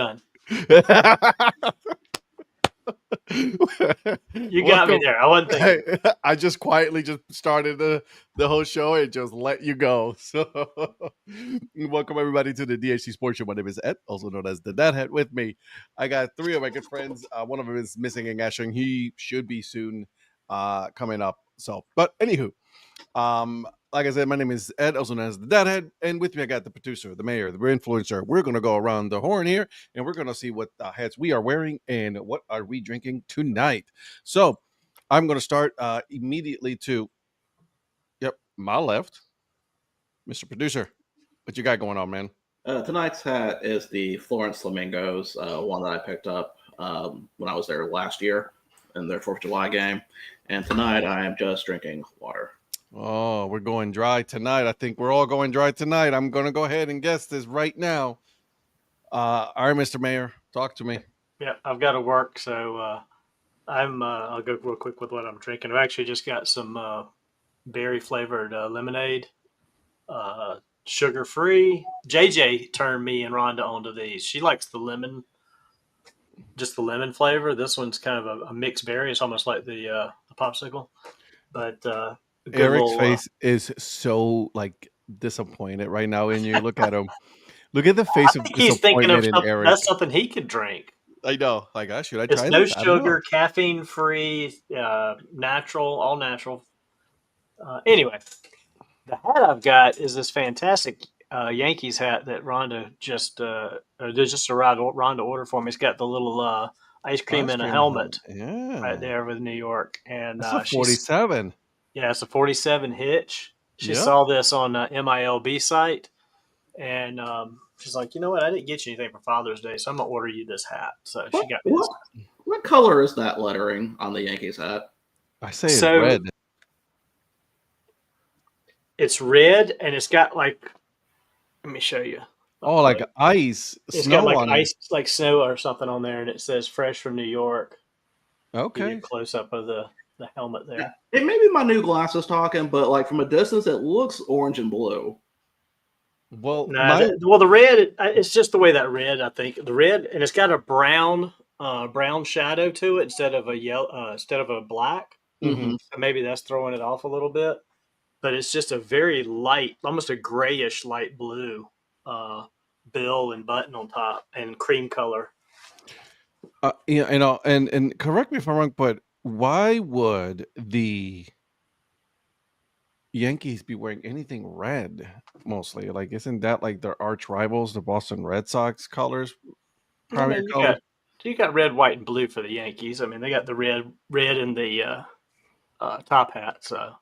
done. You got me Welcome. there. I wasn't thinking. I just quietly just started the whole show and just let you go. So, welcome everybody to the DHC Sports Show. My name is Ed, also known as the Dad Hat. With me, I got three of my good friends. One of them is missing in action. He should be soon coming up. So, but anywho, like I said, my name is Ed, also known as the Dad Hat, and with me I got the producer, the mayor, the influencer. We're gonna go around the horn here, and we're gonna see what hats we are wearing and what are we drinking tonight. So, I'm gonna start immediately to, my left, Mr. Producer. What you got going on, man? Tonight's hat is the Florence Flamingos, one that I picked up when I was there last year in their 4th of July game. And tonight I am just drinking water. Oh, we're going dry tonight. I think we're all going dry tonight. I'm going to go ahead and guess this right now. All right, Mr. Mayor, talk to me. Yeah, I've got to work, so I'll go real quick with what I'm drinking. I've actually just got some berry flavored lemonade, sugar free. JJ turned me and Rhonda onto these. She likes the lemon, just the lemon flavor. This one's kind of a mixed berry. It's almost like the popsicle, but. Eric's face is so like disappointed right now in you. Look at him. Look at the face of he's thinking of in Eric. That's something he could drink. I know. Like, should I it's try no this? Sugar, caffeine free, natural, all natural. Anyway, the hat I've got is this fantastic Yankees hat that Rhonda just arrived. Rhonda ordered for me. It's got the little ice cream in a helmet, right there with New York, and that's a 47. Yeah, it's a 47 hitch. She saw this on MILB site, and she's like, you know what? I didn't get you anything for Father's Day, so I'm going to order you this hat. So she got me this. What color is that lettering on the Yankees hat? I say it's red. It's red, and it's got like, let me show you. Like ice, it's snow got like on ice, like snow or something on there, and it says "Fresh from New York." Okay. Close up of the helmet there. It may be my new glasses talking, but like from a distance, it looks orange and blue. Well, the red, it's just the way that red. I think the red, and it's got a brown shadow to it instead of a yellow, instead of a black. Mm-hmm. So maybe that's throwing it off a little bit. But it's just a very light, almost a grayish light blue bill and button on top, and cream color. And correct me if I'm wrong, but why would the Yankees be wearing anything red mostly? Like, isn't that like their arch rivals, the Boston Red Sox colors? Primary color? You got red, white, and blue for the Yankees. I mean, they got the red in the top hat. So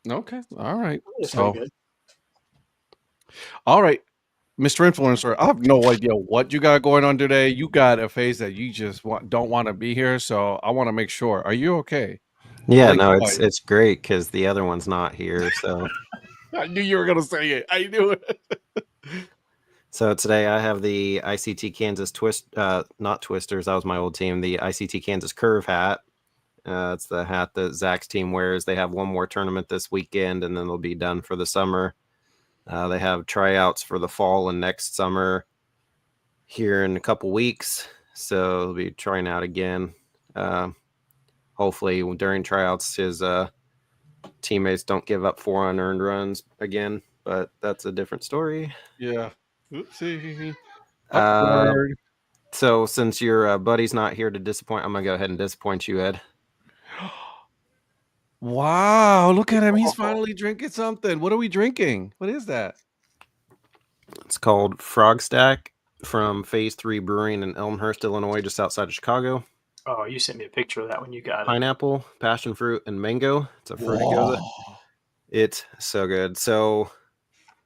okay, all right. So good. All right. Mr. Influencer, I have no idea what you got going on today. You got a face that you just don't want to be here, so I want to make sure. Are you okay? Yeah, no, it's great because the other one's not here. So I knew you were gonna say it. I knew it. So today I have the ICT Kansas not Twisters. That was my old team. The ICT Kansas Curve hat. It's the hat that Zach's team wears. They have one more tournament this weekend, and then they'll be done for the summer. They have tryouts for the fall and next summer here in a couple weeks. So they'll be trying out again. Hopefully during tryouts, his teammates don't give up 4 unearned runs again, but that's a different story. Yeah. Oopsie. So since your buddy's not here to disappoint, I'm going to go ahead and disappoint you, Ed. Wow, look at him. He's finally drinking something. What are we drinking? What is that? It's called Frog Stack from Phase 3 Brewing in Elmhurst, Illinois, just outside of Chicago. Oh, you sent me a picture of that when you got it. Pineapple, passion fruit, and mango. It's a fruity goza. It's so good. So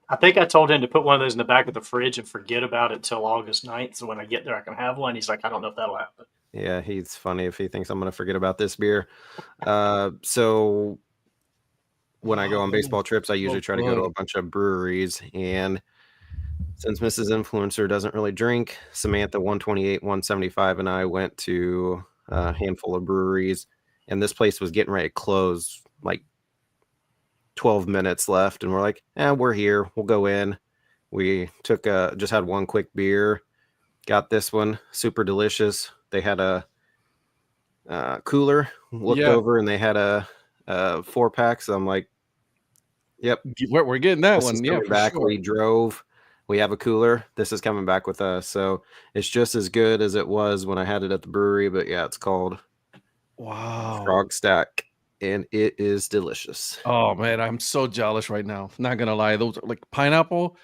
I think I told him to put one of those in the back of the fridge and forget about it till August 9th. So when I get there, I can have one. He's like, I don't know if that'll happen. Yeah, he's funny if he thinks I'm going to forget about this beer. So when I go on baseball trips, I usually try to go to a bunch of breweries. And since Mrs. Influencer doesn't really drink, Samantha 128, 175, and I went to a handful of breweries. And this place was getting ready to close, like 12 minutes left. And we're like, we're here. We'll go in. We took just had one quick beer. got this one, super delicious. They had a cooler, looked over, and they had a 4-pack. So I'm like, yep, we're getting that this one. is Yeah, coming for back. sure. We drove. We have a cooler. This is coming back with us. So it's just as good as it was when I had it at the brewery. But yeah, it's called Frog Stack, and it is delicious. Oh man, I'm so jealous right now. Not gonna lie, those are like pineapple,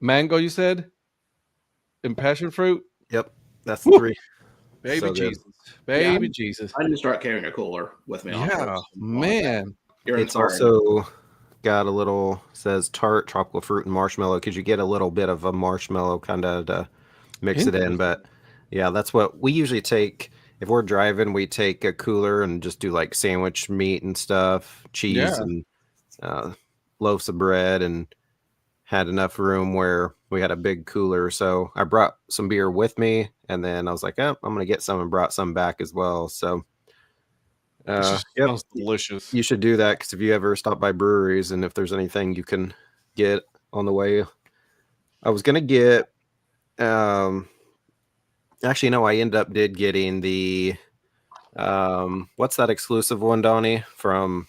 mango. You said, and passion fruit. Yep, that's the 3. Baby So good. Jesus, baby Jesus. I need to start carrying a cooler with me. On Yeah, trips. man. You're It's inspiring. also got a little, says tart, tropical fruit, and marshmallow, because you get a little bit of a marshmallow kind of to mix it in. But yeah, that's what we usually take. If we're driving, we take a cooler and just do like sandwich meat and stuff, cheese and loaves of bread, and had enough room where we had a big cooler. So I brought some beer with me, and then I was like, oh, I'm going to get some, and brought some back as well. So sounds delicious. you should do that, because if you ever stop by breweries and if there's anything you can get on the way. I was gonna get actually no, I ended up getting the what's that exclusive one, Donnie, from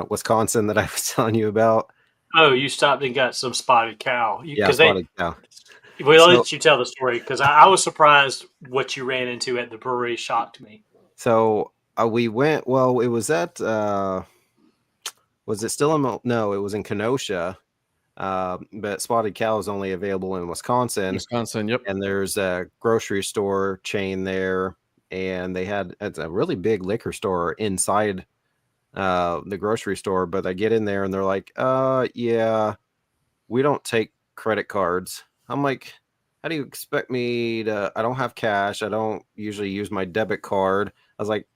Wisconsin that I was telling you about? Oh, you stopped and got some spotted cow. Spotted cow. Well, I'll let you tell the story, because I was surprised what you ran into at the brewery. Shocked me. So we went. Well, it was at. Was it still in? No, it was in Kenosha. But spotted cow is only available in Wisconsin. Yep. And there's a grocery store chain there, and it's a really big liquor store inside the grocery store. But I get in there and they're like, yeah, we don't take credit cards. I'm like, how do you expect me to? I don't have cash. I don't usually use my debit card. I was like,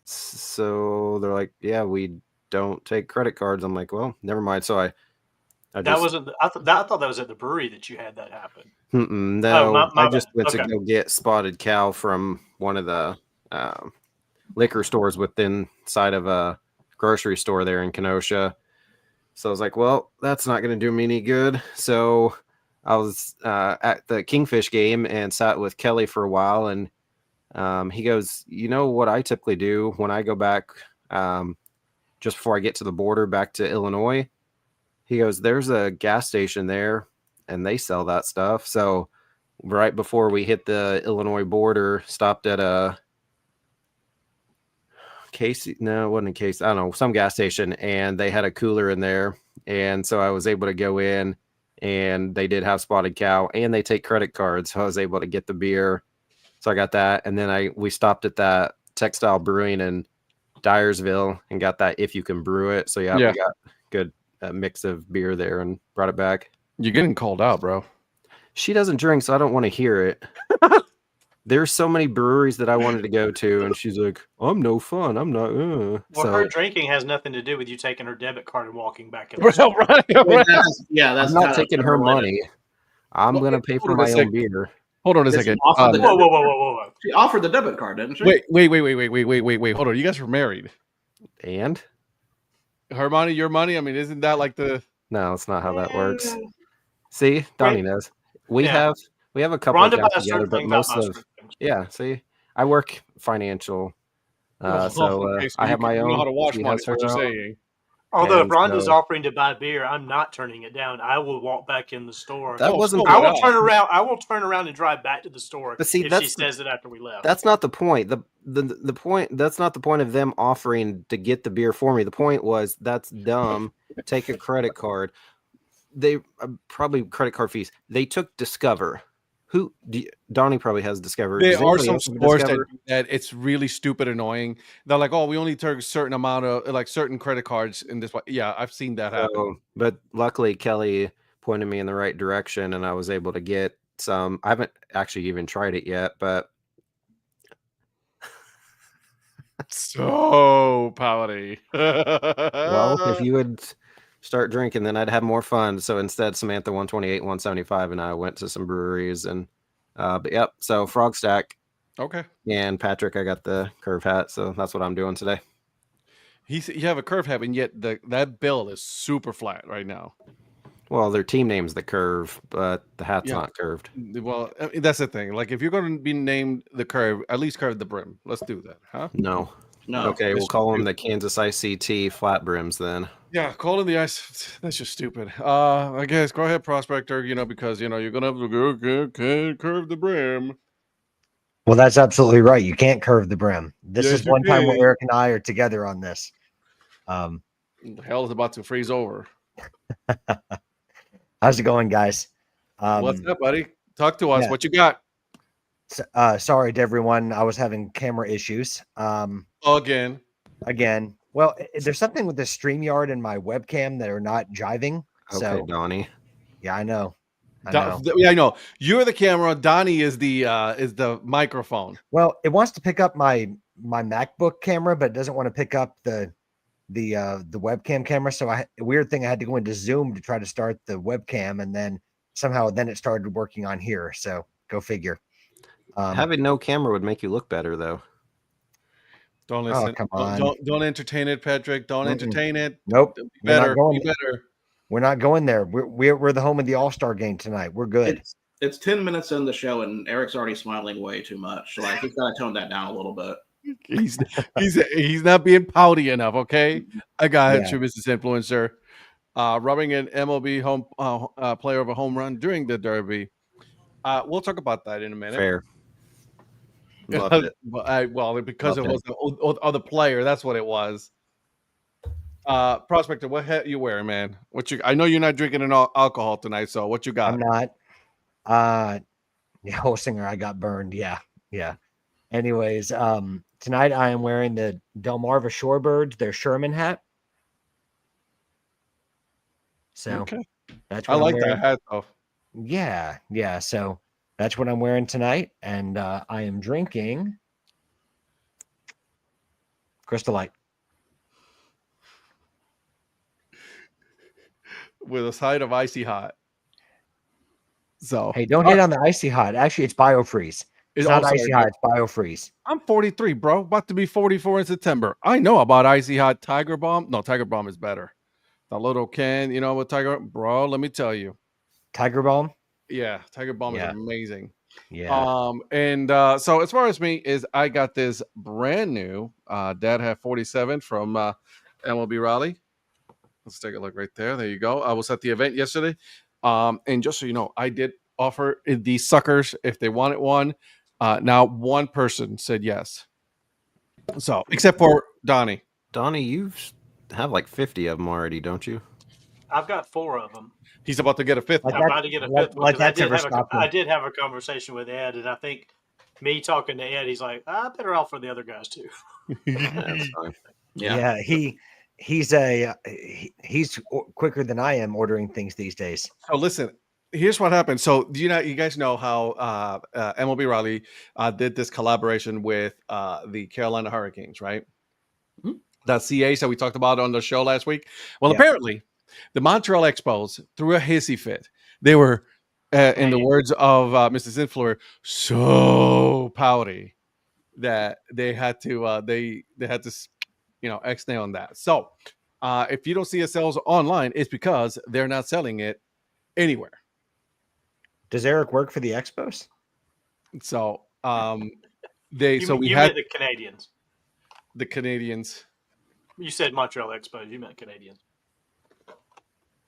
so they're like, yeah, we don't take credit cards. I'm like, well, never mind. So I wasn't. I thought that was at the brewery that you had that happen. No, my I just bad. went to go get spotted cow from one of the liquor stores within side of a grocery store there in Kenosha. So I was like, well, that's not going to do me any good. So I was at the Kingfish game and sat with Kelly for a while, and he goes, you know what I typically do when I go back just before I get to the border back to Illinois? He goes, there's a gas station there, and they sell that stuff. So right before we hit the Illinois border, stopped at a Casey. No, it wasn't a Casey. I don't know, some gas station, and they had a cooler in there. And so I was able to go in, and they did have spotted cow, and they take credit cards. So I was able to get the beer. So I got that. And then we stopped at that Textile Brewing in Dyersville and got that if you can brew it. So we got good mix of beer there and brought it back. You're getting called out, bro. She doesn't drink, so I don't want to hear it. There's so many breweries that I wanted to go to, and she's like, I'm no fun. I'm not. Well, her drinking has nothing to do with you taking her debit card and walking back in. Right. That's I'm not taking her money. I'm going to pay for my own beer. Hold on a second. Whoa. She offered the debit card, didn't she? Wait. Hold on. You guys were married. And? Her money, your money? I mean, isn't that like the... No, it's not how that works. See? Donnie knows. We have a couple of jobs together, but most of... Yeah, see? I work financial. So I have my own. Know how to wash money, what you're saying. Although if Rhonda's offering to buy beer, I'm not turning it down. I will walk back in the store. That wasn't. I will turn around. I will turn around and drive back to the store. But see, if she says it after we left. That's not the point. The point. That's not the point of them offering to get the beer for me. The point was that's dumb. Take a credit card. They probably credit card fees. They took Discover. Donnie probably has Discover. There are some stores that it's really stupid annoying. They're like, oh, we only take a certain amount of like certain credit cards in this way. Yeah, I've seen that happen. But luckily Kelly pointed me in the right direction and I was able to get some. I haven't actually even tried it yet, but so pouty. Well, if you would start drinking, then I'd have more fun. So instead, Samantha 128, 175, and I went to some breweries and but yep. So Frog Stack. Okay. And Patrick, I got the curve hat, so that's what I'm doing today. You have a curve hat, and yet that bill is super flat right now. Well, their team name's the Curve, but the hat's Yeah. not curved. Well, I mean, that's the thing. Like, if you're going to be named the Curve, at least curve the brim. Let's do that, huh? No. No. Okay, we'll It's call them the stupid. Kansas ICT flat brims then. Yeah, calling the ice. That's just stupid. I guess go ahead, Prospector. Because you're gonna have to go curve the brim. Well, that's absolutely right. You can't curve the brim. This Yes, is you one time where can. Eric and I are together on this. Hell is about to freeze over. How's it going, guys? What's up, buddy? Talk to us. yeah. What you got? Sorry to everyone. I was having camera issues. Again. Well, there's something with the StreamYard and my webcam that are not jiving. Okay, So Donnie. yeah, I know. Yeah, I know. You're the camera. Donnie is the microphone. Well, it wants to pick up my MacBook camera, but it doesn't want to pick up the webcam camera. So weird thing, I had to go into Zoom to try to start the webcam, and then somehow it started working on here. So go figure. Having no camera would make you look better, though. Don't listen. come on. Don't entertain it, Patrick. Don't entertain it. Nope. Be better. Be better. We're not going there. We're the home of the All-Star game tonight. We're good. It's 10 minutes in the show, and Eric's already smiling way too much. Like, he's got to tone that down a little bit. He's not being pouty enough. Okay, I got you, Mrs. Influencer. Rubbing an MLB home player of a home run during the Derby. We'll talk about that in a minute. Fair. Loved it. Because it was the other player. That's what it was. Prospector, what hat you wearing, man? I know you're not drinking alcohol tonight, so what you got? I'm not. Whole singer, I got burned. Yeah. Anyways, tonight I am wearing the Delmarva Shorebirds, their Sherman hat. So that's what I like that hat though. Yeah. So that's what I'm wearing tonight, and I am drinking Crystal Light with a side of icy hot. So hey, don't hit on the icy hot. Actually, it's BioFreeze. It's not icy hot. It's BioFreeze. I'm 43, bro. About to be 44 in September. I know about icy hot Tiger Bomb. No, Tiger Bomb is better. The little can, with Tiger, bro. Let me tell you, Tiger Bomb. Yeah, Tiger Bomb is amazing. Yeah. So as far as me is, I got this brand new Dad Hat 47 from MLB Raleigh. Let's take a look right there. There you go. I was at the event yesterday. And just so you know, I did offer these suckers if they wanted one. Now one person said yes. So except for Donnie. Donnie, you have like 50 of them already, don't you? I've got 4 of them. He's about to get a 5th. I'm about to get a 5th one. I did have a conversation with Ed, and I think me talking to Ed, he's like, I better offer the other guys too. That's fine. Yeah. He's quicker than I am ordering things these days. So listen, here's what happened. So you guys know how MLB Raleigh did this collaboration with the Carolina Hurricanes, right? Mm-hmm. That CAs that we talked about on the show last week. Well, apparently the Montreal Expos threw a hissy fit. They were, in the words of Mrs. Influencer, so pouty that they had to X-nay on that. So if you don't see it sells online, it's because they're not selling it anywhere. Does Eric work for the Expos? So meant the Canadians. The Canadians. You said Montreal Expos. You meant Canadians.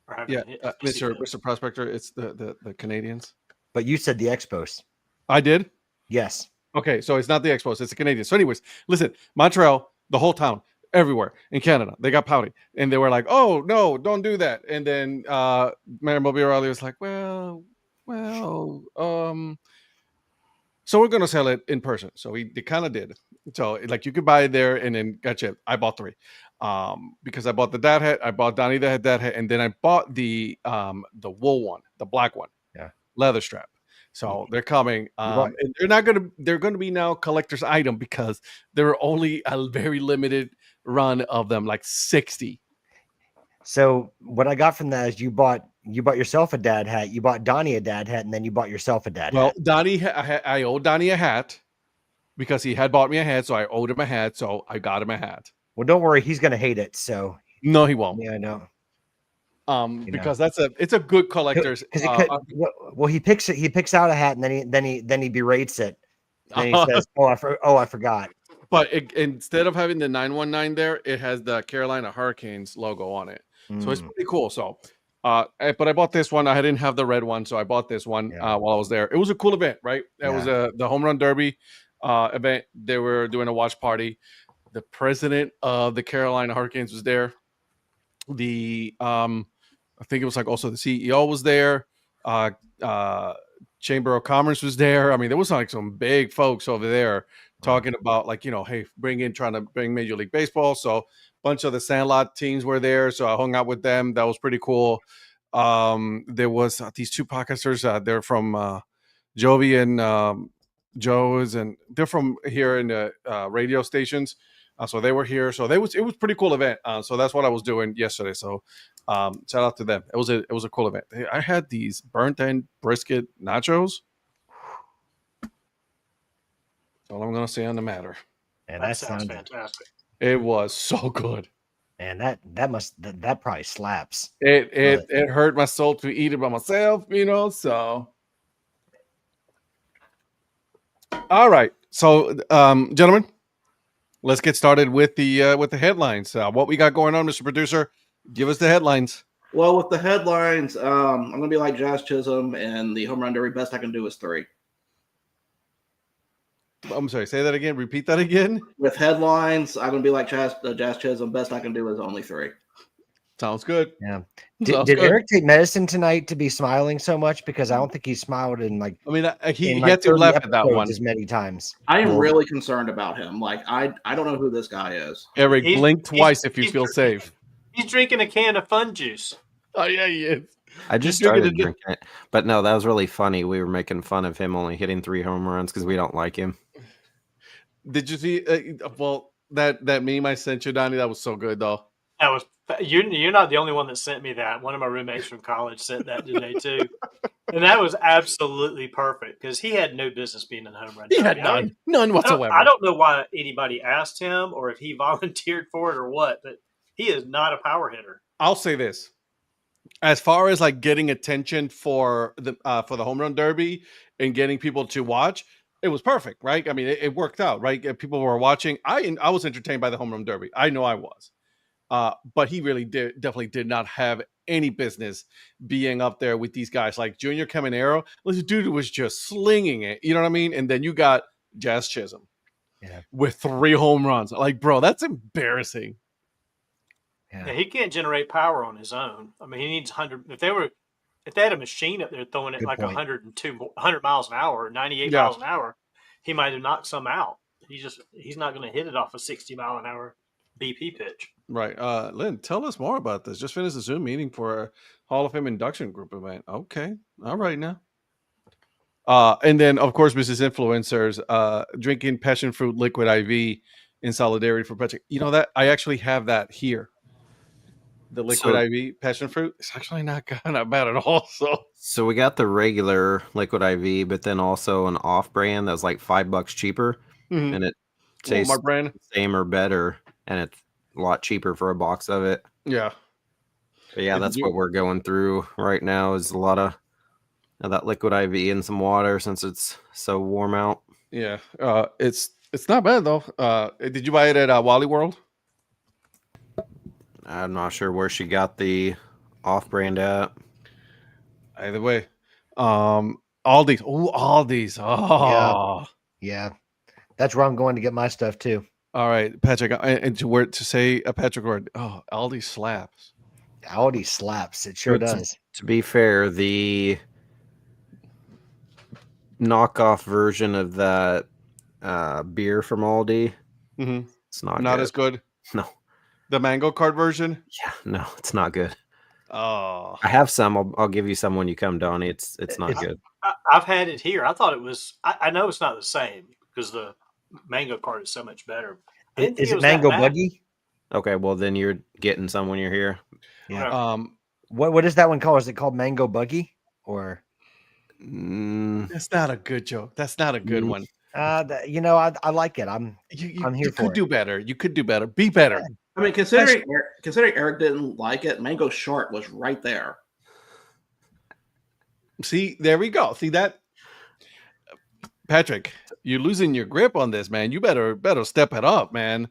Mr. Prospector, it's the Canadians. But you said the Expos. I did? Yes. Okay, so it's not the Expos, it's the Canadians. So anyways, listen, Montreal, the whole town, everywhere in Canada, they got pouty. And they were like, oh, no, don't do that. And then Mayor Mobile Raleigh was like, so we're going to sell it in person. So they kind of did. So like you could buy it there and then gotcha. I bought 3 because I bought the Dad Hat. I bought Donnie the Dad Hat. And then I bought the wool one, the black one, leather strap. So they're coming. And they're going to be now collector's item because there are only a very limited run of them, like 60. So what I got from that is you bought yourself a Dad Hat, you bought Donnie a Dad Hat, and then you bought yourself a Dad Hat. Well, Donnie, I owed Donnie a hat because he had bought me a hat, so I owed him a hat, so I got him a hat. Well, don't worry, he's gonna hate it. So no, he won't. Yeah, I know. Because it's a good collector's. Because he picks out a hat and then he berates it. Then he says, I forgot. But instead of having the 919 there, it has the Carolina Hurricanes logo on it. So it's pretty cool. So, but I bought this one. I didn't have the red one, so I bought this one while I was there. It was a cool event, right? That was the Home Run Derby event. They were doing a watch party. The president of the Carolina Hurricanes was there. I think it was like also the CEO was there. Chamber of Commerce was there. I mean, there was like some big folks over there talking about like, hey, trying to bring Major League Baseball. So a bunch of the Sandlot teams were there. So I hung out with them. That was pretty cool. There was these two podcasters. They're from Jovi and Joe's, and they're from here in the radio stations. So they were here. So it was pretty cool event. So that's what I was doing yesterday. So shout out to them. It was a cool event. I had these burnt end brisket nachos. That's all I'm gonna say on the matter. And that sounds fantastic. It was so good. And that probably slaps. It hurt my soul to eat it by myself, so. All right. So gentlemen, let's get started with the headlines. What we got going on, Mr. Producer? Give us the headlines. Well, with the headlines, I'm going to be like Jazz Chisholm, and the home run derby best I can do is 3. I'm sorry, say that again. Repeat that again. With headlines, I'm going to be like Jazz Chisholm. Best I can do is only 3. Sounds good. Yeah. Did Eric take medicine tonight to be smiling so much? Because I don't think he smiled in like. I mean, he had to laugh at that one as many times. I am really concerned about him. Like I don't know who this guy is. Eric, blink twice if you feel safe. He's drinking a can of fun juice. Oh yeah, he is. I just started drinking it, but no, that was really funny. We were making fun of him only hitting 3 home runs because we don't like him. Did you see? That meme I sent you, Donnie? That was so good, though. That was you're not the only one that sent me that. One of my roommates from college sent that today too, and that was absolutely perfect because he had no business being in home run. He had none whatsoever. I don't know why anybody asked him or if he volunteered for it or what, but he is not a power hitter. I'll say this: as far as like getting attention for the home run derby and getting people to watch, it was perfect, right? I mean, it worked out, right? People were watching. I was entertained by the home run derby. I know I was. But he really definitely did not have any business being up there with these guys like Junior Caminero. This dude was just slinging it, you know what I mean? And then you got Jazz Chisholm with 3 home runs. Like, bro, that's embarrassing. Yeah, he can't generate power on his own. I mean, he needs 100. If they had a machine up there throwing it 100 miles an hour, 98 miles an hour, he might have knocked some out. He's not going to hit it off a 60 mile an hour BP pitch. Right. Lynn, tell us more about this. Just finished a Zoom meeting for a Hall of Fame induction group event. Okay. All right now. And then, of course, Mrs. Influencers, drinking passion fruit liquid IV in solidarity for Patrick. You know that? I actually have that here. The liquid IV passion fruit. It's actually not bad at all. So we got the regular liquid IV, but then also an off-brand that's like $5 cheaper. Mm-hmm. And it tastes the same or better. And it's a lot cheaper for a box of it. Yeah. But yeah, that's what we're going through right now is a lot of that liquid IV and some water since it's so warm out. Yeah. It's not bad though. Did you buy it at Wally World? I'm not sure where she got the off-brand at. Either way. Aldi's. Oh, Aldi's. Oh. Yeah. That's where I'm going to get my stuff too. All right, Patrick, and to say a Patrick word. Oh, Aldi slaps. Aldi slaps. It sure does. To be fair, the knockoff version of that beer from Aldi, it's not as good. No, the mango cart version. Yeah, no, it's not good. Oh, I have some. I'll give you some when you come, Donnie. It's not good. I've had it here. I thought it was. I know it's not the same because the mango cart is so much better. Is it mango buggy? Okay, well then you're getting some when you're here. Yeah. What is that one called? Is it called mango buggy or? That's not a good joke. That's not a good one. I like it. I'm here for it. You could do better. You could do better. Be better. I mean, considering Eric didn't like it, Mango Short was right there. See, there we go. See that, Patrick? You're losing your grip on this, man. You better step it up, man.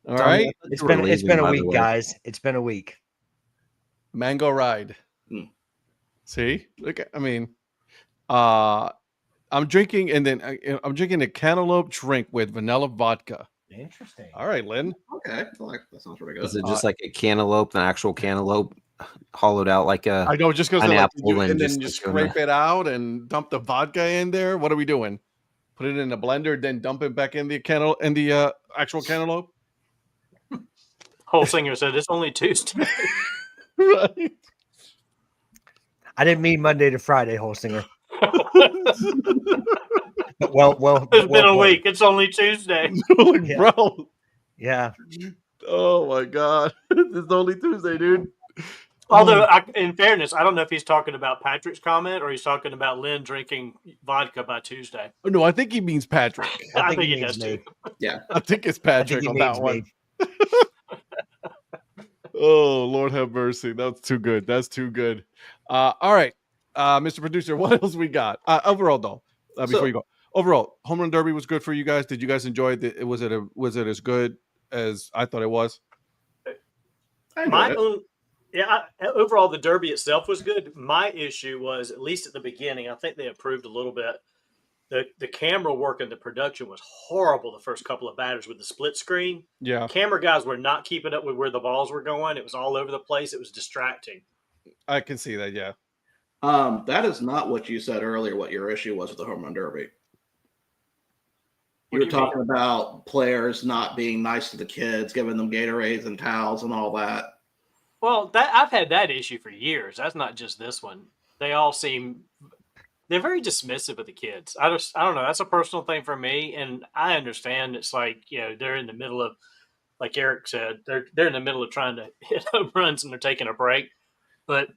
All Donnie, right, It's you were been leaving, a by the week, way. guys. It's been a week. Mango Ride. Hmm. See, look. I mean, I'm drinking, and then I'm drinking a cantaloupe drink with vanilla vodka. Interesting. All right, Lynn. Okay, that sounds pretty good. Is it just like a cantaloupe, an actual cantaloupe, hollowed out like a I know, just because pineapple and then just you like scrape it out and dump the vodka in there. What are we doing? Put it in a blender, then dump it back in the actual cantaloupe. Whole singer said it's only Tuesday. Right. I didn't mean Monday to Friday, Holsinger. well, It's been a put. week. It's only Tuesday. Like, Yeah. bro. Yeah. Oh my god. It's only Tuesday, dude. Although, in fairness, I don't know if he's talking about Patrick's comment or he's talking about Lynn drinking vodka by Tuesday. Oh, no, I think he means Patrick. I think he means does me. too. Yeah. I think it's I think Patrick he on that means one. me. Oh, Lord have mercy. That's too good. That's too good. All right. Mr. Producer, what else we got? Overall, though, before you go. Overall, Home Run Derby was good for you guys. Did you guys enjoy it? Was it as good as I thought it was? Overall, the Derby itself was good. My issue was, at least at the beginning, I think they improved a little bit. The camera work and the production was horrible the first couple of batters with the split screen. Yeah. Camera guys were not keeping up with where the balls were going. It was all over the place. It was distracting. I can see that, yeah. That is not what you said earlier, what your issue was with the Home Run Derby. You were talking about players not being nice to the kids, giving them Gatorades and towels and all that. Well, I've had that issue for years. That's not just this one. They all they're very dismissive of the kids. I don't know. That's a personal thing for me, and I understand. It's like, they're in the middle of, like Eric said, they're in the middle of trying to hit home runs and they're taking a break. But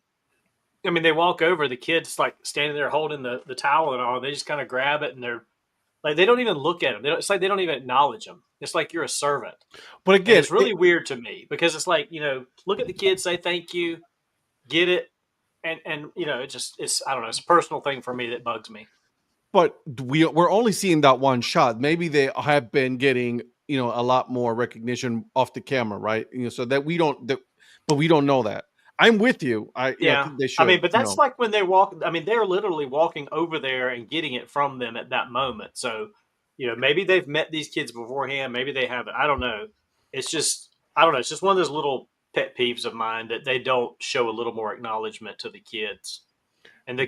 I mean, they walk over, the kids like standing there holding the towel and all. They just kind of grab it and they're like, they don't even look at them. It's like they don't even acknowledge them. It's like you're a servant. But again, and it's really weird to me because it's like, look at the kids, say thank you, get it. And it's I don't know, it's a personal thing for me that bugs me. But we're only seeing that one shot. Maybe they have been getting, a lot more recognition off the camera, right? So that but we don't know that. I'm with you. I think they should. I mean, but that's like when they walk. I mean, they're literally walking over there and getting it from them at that moment. So, maybe they've met these kids beforehand. Maybe they haven't. I don't know. It's just, I don't know. It's just one of those little pet peeves of mine that they don't show a little more acknowledgement to the kids. And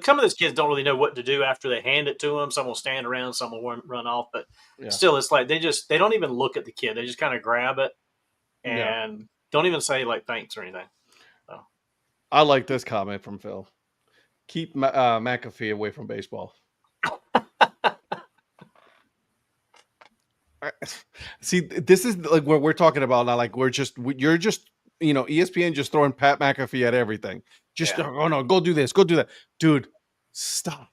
some of those kids don't really know what to do after they hand it to them. Some will stand around, some will run off. But still, it's like they don't even look at the kid. They just kind of grab it and don't even say like thanks or anything. I like this comment from Phil. Keep McAfee away from baseball. See, this is like what we're talking about now. Like you're just, ESPN just throwing Pat McAfee at everything. Just, oh no, go do this, go do that. Dude, stop.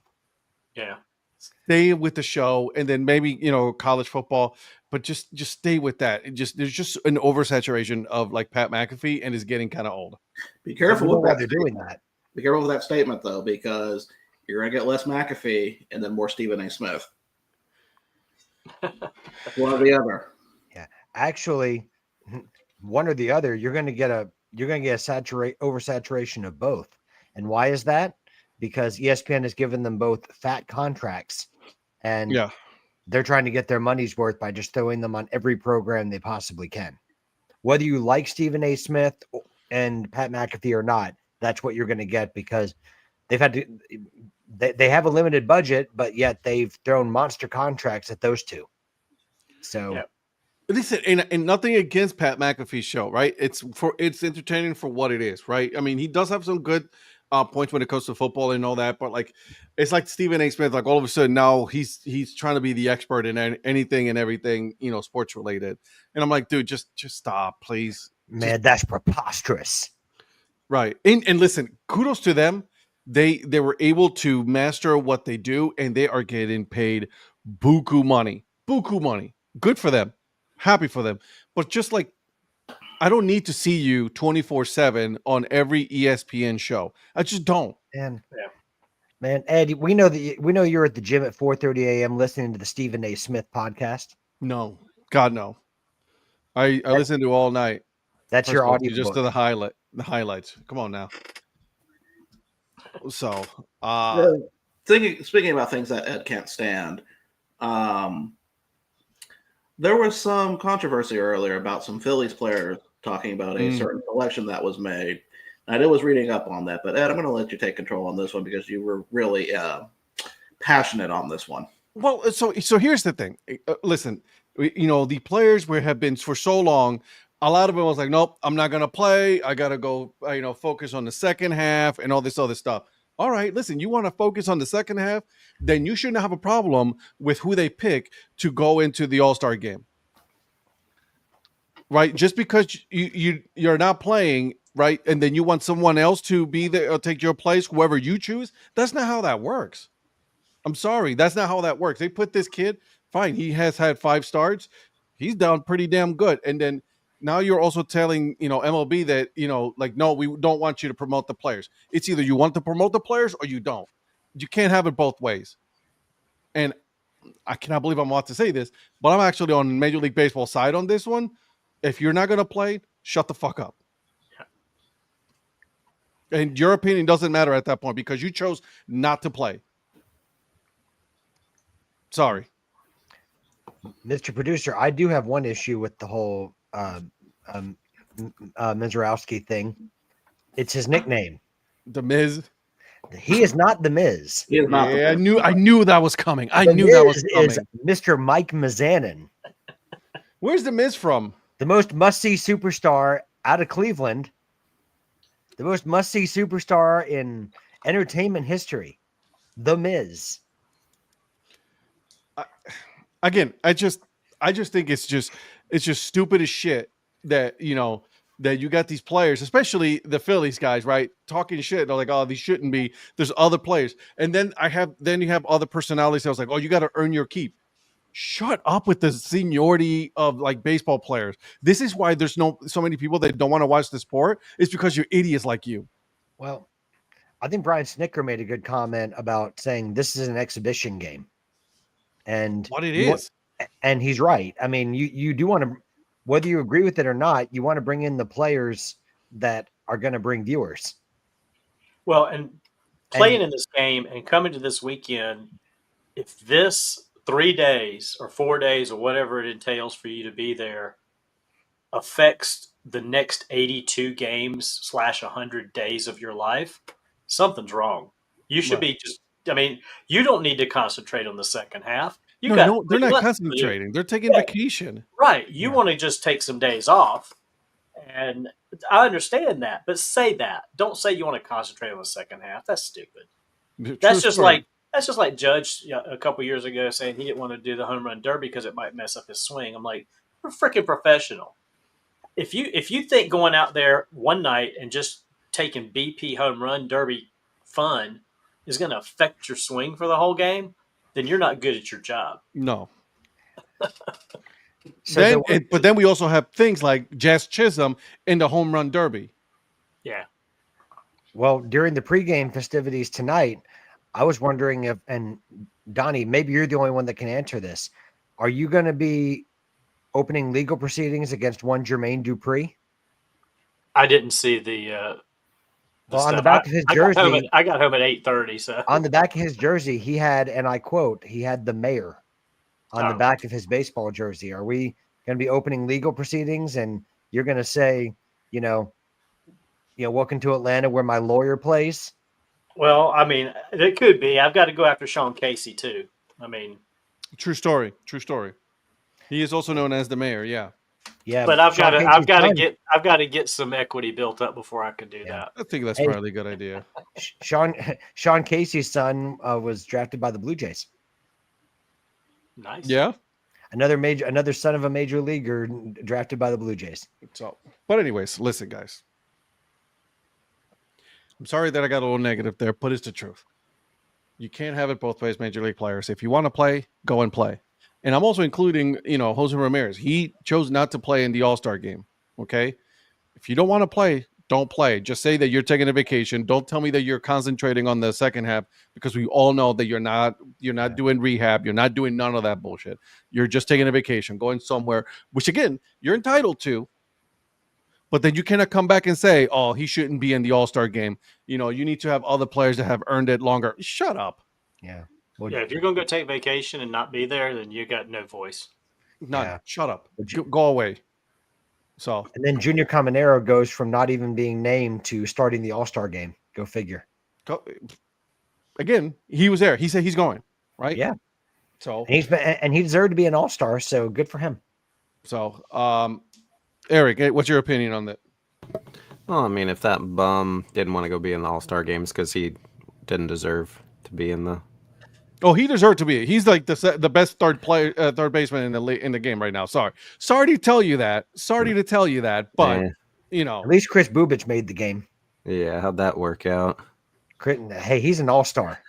Yeah. Stay with the show, and then maybe, college football, but just stay with that. There's just an oversaturation of like Pat McAfee, and it's getting kind of old. Be careful with they're doing that. Be careful with that statement though, because you're gonna get less McAfee and then more Stephen A. Smith. One or the other. Yeah, actually, one or the other. You're gonna get oversaturation of both. And why is that? Because ESPN has given them both fat contracts, and they're trying to get their money's worth by just throwing them on every program they possibly can. Whether you like Stephen A. Smith and Pat McAfee or not, that's what you're going to get, because they've had to. They have a limited budget, but yet they've thrown monster contracts at those two. So, listen, and nothing against Pat McAfee's show, right? It's entertaining for what it is, right? I mean, he does have some good points when it comes to football and all that, but like, it's like Stephen A. Smith, like all of a sudden now he's trying to be the expert in anything and everything, sports related. And I'm like, dude, just stop, please. Man, that's preposterous. Right. And listen, kudos to them. They were able to master what they do, and they are getting paid buku money. Good for them. Happy for them. But just like I don't need to see you 24/7 on every ESPN show. I just don't. And Yeah. man, Ed, we know you're at the gym at 4:30 a.m. listening to the Stephen A. Smith podcast. No, God, no. I listen to all night. That's First your of all, audio just book. to the highlights. Come on now. So, Speaking about things that Ed can't stand, there was some controversy earlier about some Phillies players talking about a certain selection that was made. And I was reading up on that, but Ed, I'm going to let you take control on this one because you were really passionate on this one. well, so here's the thing. Listen, the players have been for so long. A lot of them was like, nope, I'm not going to play. I got to go, focus on the second half and all this other stuff. All right, listen, you want to focus on the second half, then you shouldn't have a problem with who they pick to go into the All-Star game. Right? Just because you're not playing, right? And then you want someone else to be there or take your place, whoever you choose. That's not how that works. I'm sorry. That's not how that works. They put this kid, fine. He has had 5 starts. He's done pretty damn good. And then now you're also telling, MLB that, no, we don't want you to promote the players. It's either you want to promote the players or you don't. You can't have it both ways. And I cannot believe I'm about to say this, but I'm actually on Major League Baseball side on this one. If you're not going to play, shut the fuck up. And your opinion doesn't matter at that point because you chose not to play. Sorry. Mr. Producer, I do have one issue with the whole Mizrowski thing. It's his nickname. The Miz. He is not the Miz. He is not Yeah, I knew that was coming. I The knew that was Miz coming. is Mr. Mike Mizanin, Where's the Miz from? the most must-see superstar out of Cleveland, the most must-see superstar in entertainment history, The Miz. Again, I just think it's just stupid as shit that that you got these players, especially the Phillies guys, right, talking shit. They're like, oh, these shouldn't be. There's other players, and then you have other personalities. I was like, oh, you got to earn your keep. Shut up with the seniority of like baseball players. This is why there's so many people that don't want to watch the sport. It's because you're idiots like you. Well, I think Brian Snicker made a good comment about saying this is an exhibition game. And What it is. And he's right. I mean, you do want to, whether you agree with it or not, you want to bring in the players that are going to bring viewers. Well, and playing in this game and coming to this weekend, if this 3 days or 4 days or whatever it entails for you to be there affects the next 82 games / 100 days of your life, something's wrong. You should be you don't need to concentrate on the second half. They're not concentrating. They're taking vacation. Right. You want to just take some days off. And I understand that, but say that. Don't say you want to concentrate on the second half. That's stupid. That's just like Judge a couple years ago saying he didn't want to do the home run derby because it might mess up his swing. I'm like, you're a freaking professional. If you think going out there one night and just taking BP home run derby fun is going to affect your swing for the whole game, then you're not good at your job. No. But then we also have things like Jazz Chisholm in the home run derby. Yeah. Well, during the pregame festivities tonight, I was wondering if, and Donnie, maybe you're the only one that can answer this. Are you going to be opening legal proceedings against one Jermaine Dupree? I didn't see the well, on the back of his jersey, I got home at 8:30. So on the back of his jersey, he had, and I quote, he had the mayor on the back of his baseball jersey. Are we going to be opening legal proceedings? And you're going to say, welcome to Atlanta, where my lawyer plays. Well, I mean, it could be. I've got to go after Sean Casey too. I mean, true story. He is also known as the mayor. Yeah. Yeah, but I've got to get some equity built up before I can do that. I think that's probably a good idea. Sean Casey's son was drafted by the Blue Jays. Nice. Yeah. Another son of a major leaguer drafted by the Blue Jays. So, but anyways, listen, guys. I'm sorry that I got a little negative there, but it's the truth. You can't have it both ways, major league players. If you want to play, go and play. And I'm also including, Jose Ramirez. He chose not to play in the All-Star game. Okay. If you don't want to play, don't play. Just say that you're taking a vacation. Don't tell me that you're concentrating on the second half, because we all know that you're not doing rehab. You're not doing none of that bullshit. You're just taking a vacation, going somewhere, which again, you're entitled to. But then you cannot come back and say, oh, he shouldn't be in the All-Star game. You need to have other players that have earned it longer. Shut up. Yeah. Well, Yeah, if you're going to go take vacation and not be there, then you got no voice. None. Yeah. Shut up. Go away. So, and then Junior Caminero goes from not even being named to starting the All-Star game. Go figure. Again, he was there. He said he's going, right? Yeah. So and he deserved to be an All-Star, so good for him. So, Eric, what's your opinion on that? Well, I mean, if that bum didn't want to go be in the All-Star games because he didn't deserve to be in the. Oh, he deserved to be. He's like the best third baseman in the game right now. Sorry to tell you that. But at least Chris Bubich made the game. Yeah, how'd that work out? Hey, he's an all-star.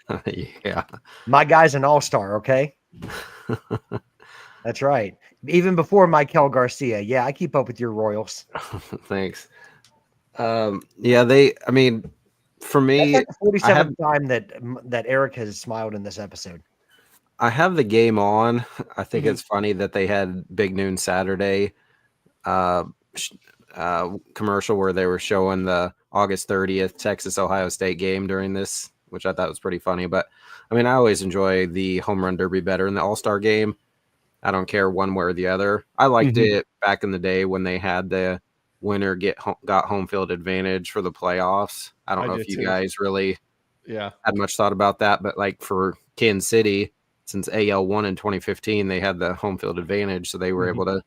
Yeah, my guy's an all-star. Okay, that's right. Even before Michael Garcia. Yeah, I keep up with your Royals. Thanks. Yeah, I mean, for me, that's like the 47th time that Eric has smiled in this episode. I have the game on. I think it's funny that they had Big Noon Saturday commercial where they were showing the August 30th Texas-Ohio State game during this, which I thought was pretty funny. But, I mean, I always enjoy the home run derby better than the All-Star game. I don't care one way or the other. I liked it back in the day when they had the winner got home field advantage for the playoffs. I don't know if you guys really had much thought about that, but like for Kansas City, since AL won in 2015, they had the home field advantage, so they were able to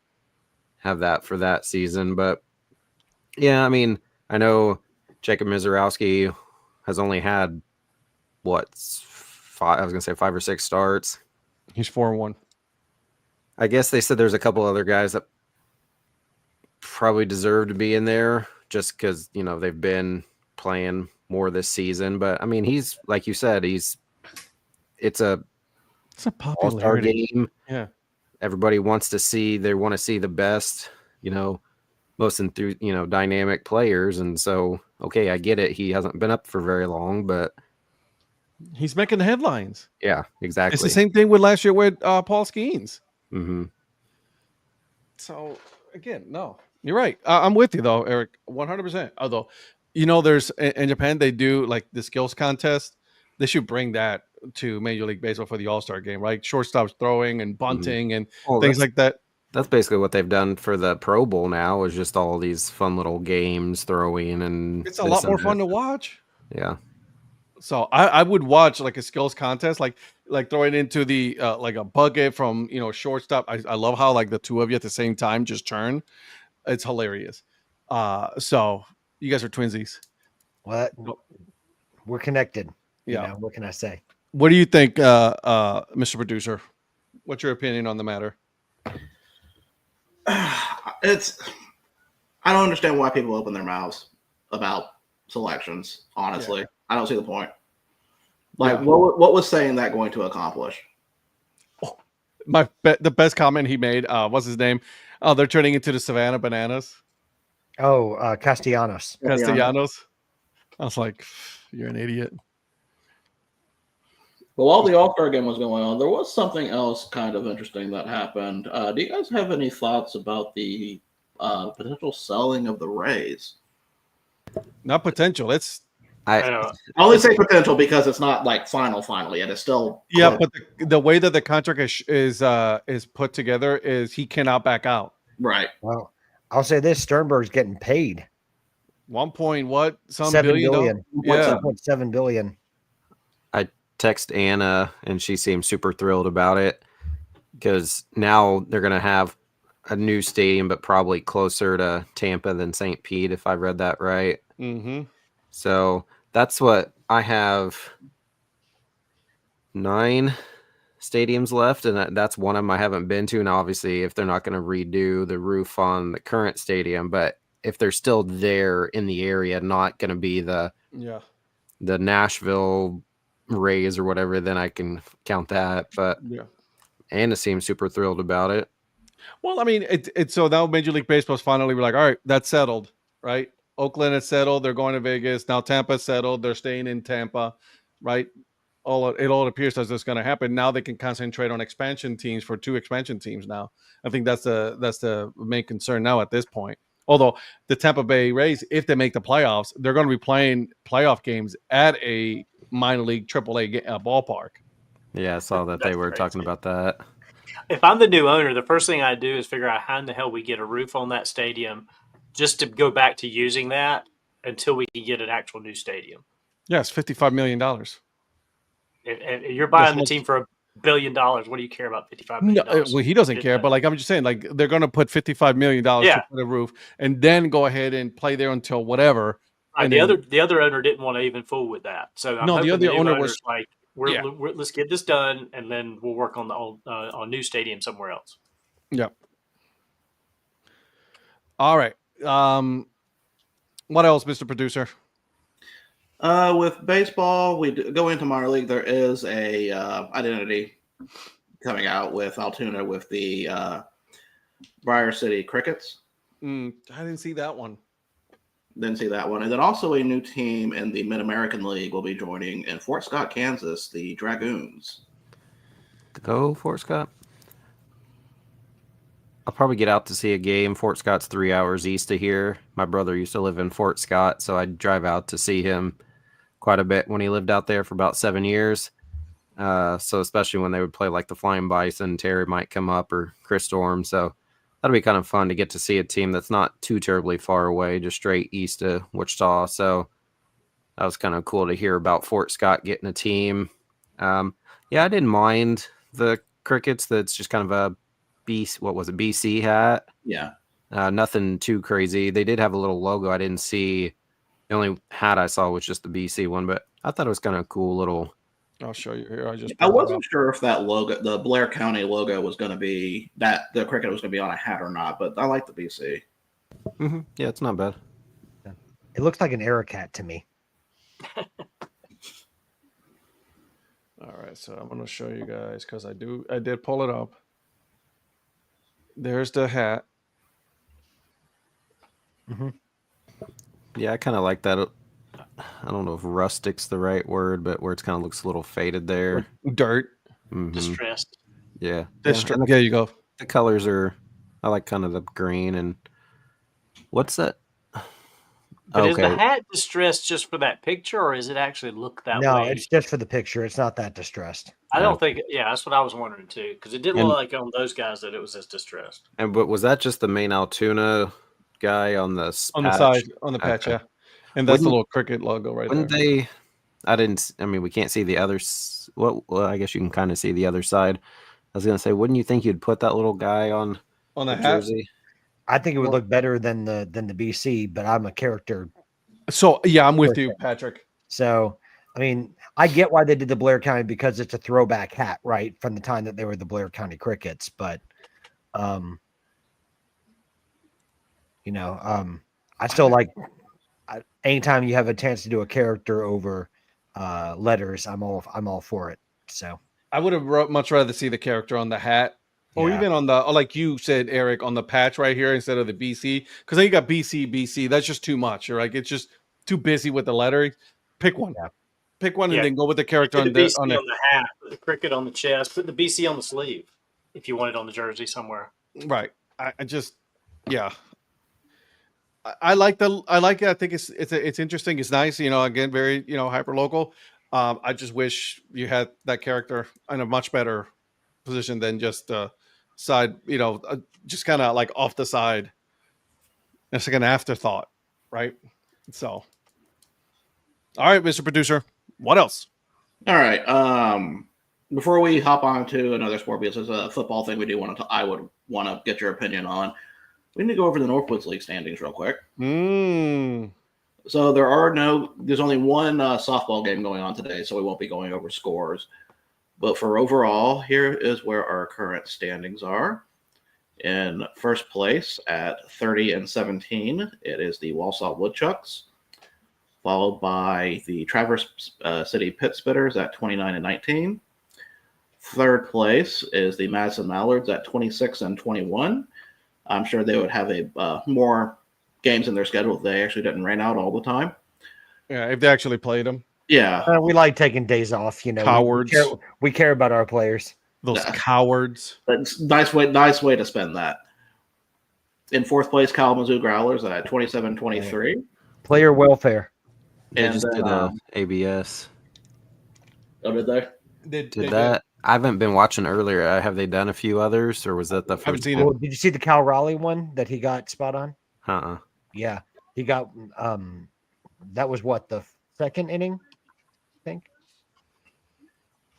have that for that season. But yeah, I mean, I know Jacob Mizorowski has only had five or six starts. He's 4-1. I guess they said there's a couple other guys that probably deserve to be in there just because, they've been playing more this season. But, I mean, he's, like you said, it's a All-Star game. Yeah. Everybody wants to see the best, most dynamic players. And so, okay, I get it. He hasn't been up for very long, but he's making the headlines. Yeah, exactly. It's the same thing with last year with Paul Skeens. Mm-hmm. So again, no, you're right. I'm with you though, Eric, 100%. Although, there's in Japan they do like the skills contest. They should bring that to Major League Baseball for the All-Star game, right? Shortstops throwing and bunting and things like that. That's basically what they've done for the Pro Bowl now. Is just all these fun little games, throwing, and it's a lot more fun to watch. Yeah. So I would watch like a skills contest, like throwing into the like a bucket from shortstop. I love how like the two of you at the same time just turn. It's hilarious. So you guys are twinsies. What? We're connected. Yeah. What can I say? What do you think, Mr. Producer? What's your opinion on the matter? I don't understand why people open their mouths about selections. Honestly, I don't see the point. Like, what was saying that going to accomplish? Oh, the best comment he made. What's his name? Oh, they're turning into the Savannah Bananas. Oh, Castellanos. I was like, you're an idiot. But while the All-Star game was going on, there was something else kind of interesting that happened. Do you guys have any thoughts about the potential selling of the Rays? Not potential. I only say potential because it's not like final yet. It's still close. But the way that the contract is put together is he cannot back out. Right. Well, I'll say this: Sternberg's getting paid. 7 billion. Yeah, 1.7 billion. I text Anna and she seems super thrilled about it because now they're going to have a new stadium, but probably closer to Tampa than St. Pete, if I read that right. Mm-hmm. So that's what I have. 9 stadiums left, and that's one of them I haven't been to. And obviously, if they're not going to redo the roof on the current stadium, but if they're still there in the area, not going to be the Nashville Rays or whatever, then I can count that. But Anna seems super thrilled about it. Well, I mean, it's so now Major League Baseball's finally like, all right, that's settled. right? Oakland is settled. They're going to Vegas. Now Tampa settled. They're staying in Tampa, right? It all appears as it's going to happen. Now they can concentrate on expansion teams for 2 expansion teams now. I think that's the main concern now at this point. Although the Tampa Bay Rays, if they make the playoffs, they're going to be playing playoff games at a minor league AAA ballpark. Yeah, I saw that they were talking about that. If I'm the new owner, the first thing I do is figure out how in the hell we get a roof on that stadium just to go back to using that until we can get an actual new stadium. Yes, $55 million. If you're buying the team for $1 billion, what do you care about $55 million? No, well, he doesn't care, but like I'm just saying, like they're going to put $55 million to put a roof and then go ahead and play there until whatever. Right, the other owner didn't want to even fool with that. So I'm hoping the other owner was like, let's get this done, and then we'll work on the old on new stadium somewhere else. Yep. All right. What else, Mr. Producer? With baseball, we go into minor league. There is a identity coming out with Altoona with the Briar City Crickets. I didn't see that one. Didn't see that one. And then also a new team in the Mid-American League will be joining in Fort Scott, Kansas, the Dragoons. Go Fort Scott. I'll probably get out to see a game. Fort Scott's 3 hours east of here. My brother used to live in Fort Scott, so I'd drive out to see him quite a bit when he lived out there for about 7 years. So especially when they would play like the Flying Bison, Terry might come up or Chris Storm. So that'll be kind of fun to get to see a team that's not too terribly far away, just straight east of Wichita. So that was kind of cool to hear about Fort Scott getting a team. Yeah, I didn't mind the Crickets. That's just kind of a BC hat? Yeah. Nothing too crazy. They did have a little logo. I didn't see. The only hat I saw was just the BC one, but I thought it was kind of cool little. I'll show you here. I wasn't sure if that logo, the Blair County logo, was going to be that the cricket was going to be on a hat or not, but I like the BC. Mm-hmm. Yeah, it's not bad. It looks like an Eric hat to me. All right, so I'm going to show you guys because I did pull it up. There's the hat. Mm-hmm. Yeah, I kind of like that. I don't know if rustic's the right word, but where it kind of looks a little faded there. Dirt. Mm-hmm. Distressed. Yeah. There you go. The colors are, I like kind of the green and what's that? But is the hat distressed just for that picture, or is it actually look that way? No, it's just for the picture. It's not that distressed. I don't think. Yeah, that's what I was wondering too, because it didn't look like on those guys that it was as distressed. But was that just the main Altoona guy on the side on the patch? Yeah, and that's the little cricket logo right there. I mean, we can't see the other. Well, I guess you can kind of see the other side. I was gonna say, wouldn't you think you'd put that little guy on the jersey? I think it would look better than the BC, but I'm a character. So yeah, I'm with you, Patrick. So I mean, I get why they did the Blair County because it's a throwback hat, right, from the time that they were the Blair County Crickets. But, I still like anytime you have a chance to do a character over letters, I'm all for it. So I would have much rather see the character on the hat. Or even on the, like you said, Eric, on the patch right here instead of the BC. Because then you got BC. That's just too much. Right? It's just too busy with the lettering. Pick one. Yeah. Pick one and then go with the character on the hat, the cricket on the chest, put the BC on the sleeve if you want it on the jersey somewhere. Right. I like it. I think it's interesting. It's nice. Again, very hyper local. I just wish you had that character in a much better position than just side, just kind of like off the side. It's like an afterthought, right? So, all right, Mr. Producer, what else? All right. Before we hop on to another sport, because it's a football thing I would want to get your opinion on. We need to go over the Northwoods League standings real quick. So there's only one softball game going on today, so we won't be going over scores. But for overall, here is where our current standings are. In first place at 30-17, it is the Walsall Woodchucks, followed by the Traverse City Pit Spitters at 29-19. Third place is the Madison Mallards at 26-21. I'm sure they would have a more games in their schedule. They actually didn't rain out all the time. Yeah, if they actually played them. Yeah. We like taking days off. You know, Cowards. We care about our players. Those Yeah. cowards. That's nice way to spend that. In fourth place, Kalamazoo Growlers at 27-23. Player welfare. They And just then, did ABS. oh, did they? Did that? I haven't been watching earlier. Have they done a few others, or was that the haven't first seen one? Well, did you see the Cal Raleigh one that he got spot on? Uh-uh. Yeah, he got. That was what, the second inning, I think.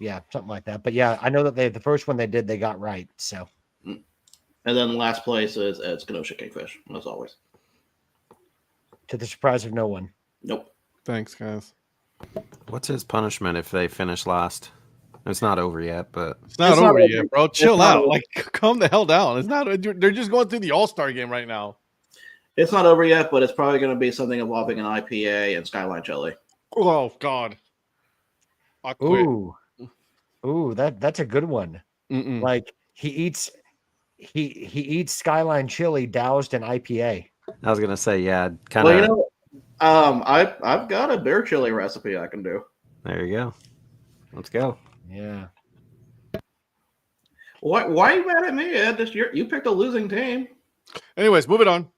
Yeah, something like that. But yeah, I know that the first one they did, they got right. So. And then last place is Kenosha Kingfish, as always. To the surprise of no one. Nope. Thanks, guys. What's his punishment if they finish last? It's not over yet, but It's not over yet, bro. Chill not out. over. Like, calm the hell down. It's not. They're just going through the All-Star game right now. It's not over yet, but it's probably going to be something involving an IPA and Skyline Chili. Oh God. I quit. Ooh, that's a good one. Mm-mm. Like he eats Skyline chili doused in IPA. I was gonna say, yeah, kind Well, of. you know, I've got a beer chili recipe I can do. There you go. Let's go. Yeah. Why are you mad at me, Ed? You picked a losing team. Anyways, moving on.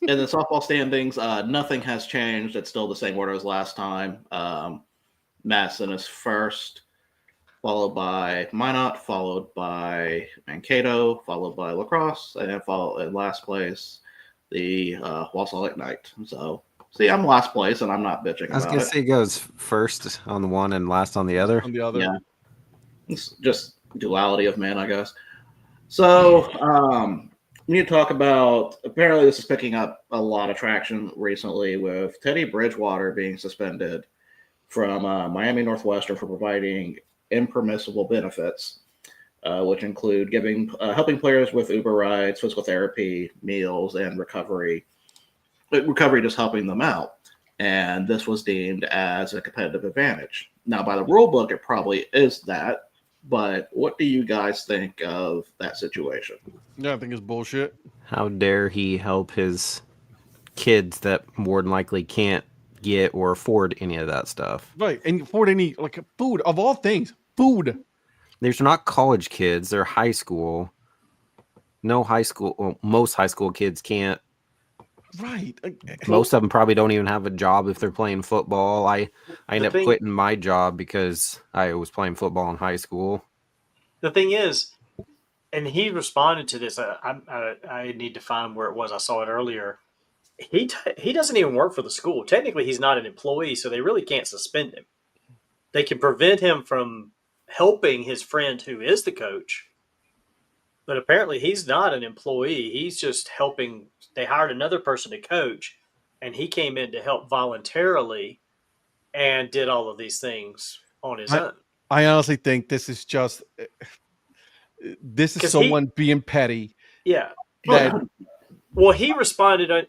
In the softball standings, nothing has changed. It's still the same order as last time. Madison is first, followed by Minot, followed by Mankato, followed by La Crosse, and then in last place, the Wausau Ignite. So, see, I'm last place, and I'm not bitching I was about gonna it. say he goes first on the one and last on the other. On the other. Yeah. It's just duality of man, I guess. So, we need to talk about, apparently this is picking up a lot of traction recently with Teddy Bridgewater being suspended from Miami Northwestern for providing impermissible benefits, which include helping players with Uber rides, physical therapy, meals, and recovery. Recovery just helping them out. And this was deemed as a competitive advantage. Now, by the rule book, it probably is that. But what do you guys think of that situation? Yeah, I think it's bullshit. How dare he help his kids that more than likely can't get or afford any of that stuff? Right, and afford any like food of all things, food. There's not college kids; they're high school. No high school. Well, most high school kids can't. Right. Most of them probably don't even have a job if they're playing football. I ended up thing- quitting my job because I was playing football in high school. The thing is, and he responded to this. I need to find where it was. I saw it earlier. He doesn't even work for the school. Technically, he's not an employee, so they really can't suspend him. They can prevent him from helping his friend who is the coach. But apparently he's not an employee. He's just helping. They hired another person to coach, and he came in to help voluntarily and did all of these things on his own. I honestly think this is just someone being petty. Yeah. Well, he responded.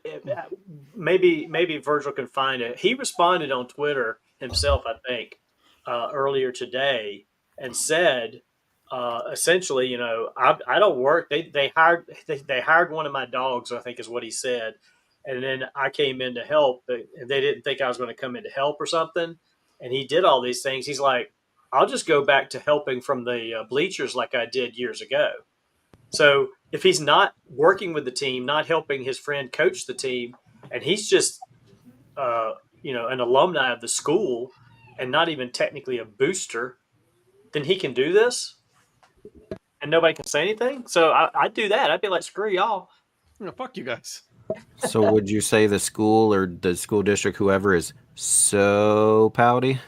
Maybe Virgil can find it. He responded on Twitter himself, I think, earlier today, and said, essentially, I don't work. They hired one of my dogs, I think is what he said, and then I came in to help. They didn't think I was going to come in to help or something, and he did all these things. He's like, I'll just go back to helping from the bleachers like I did years ago. So if he's not working with the team, not helping his friend coach the team, and he's just, an alumni of the school and not even technically a booster, then he can do this and nobody can say anything. So I'd do that. I'd be like, screw y'all. Fuck you guys. So would you say the school or the school district, whoever, is so pouty?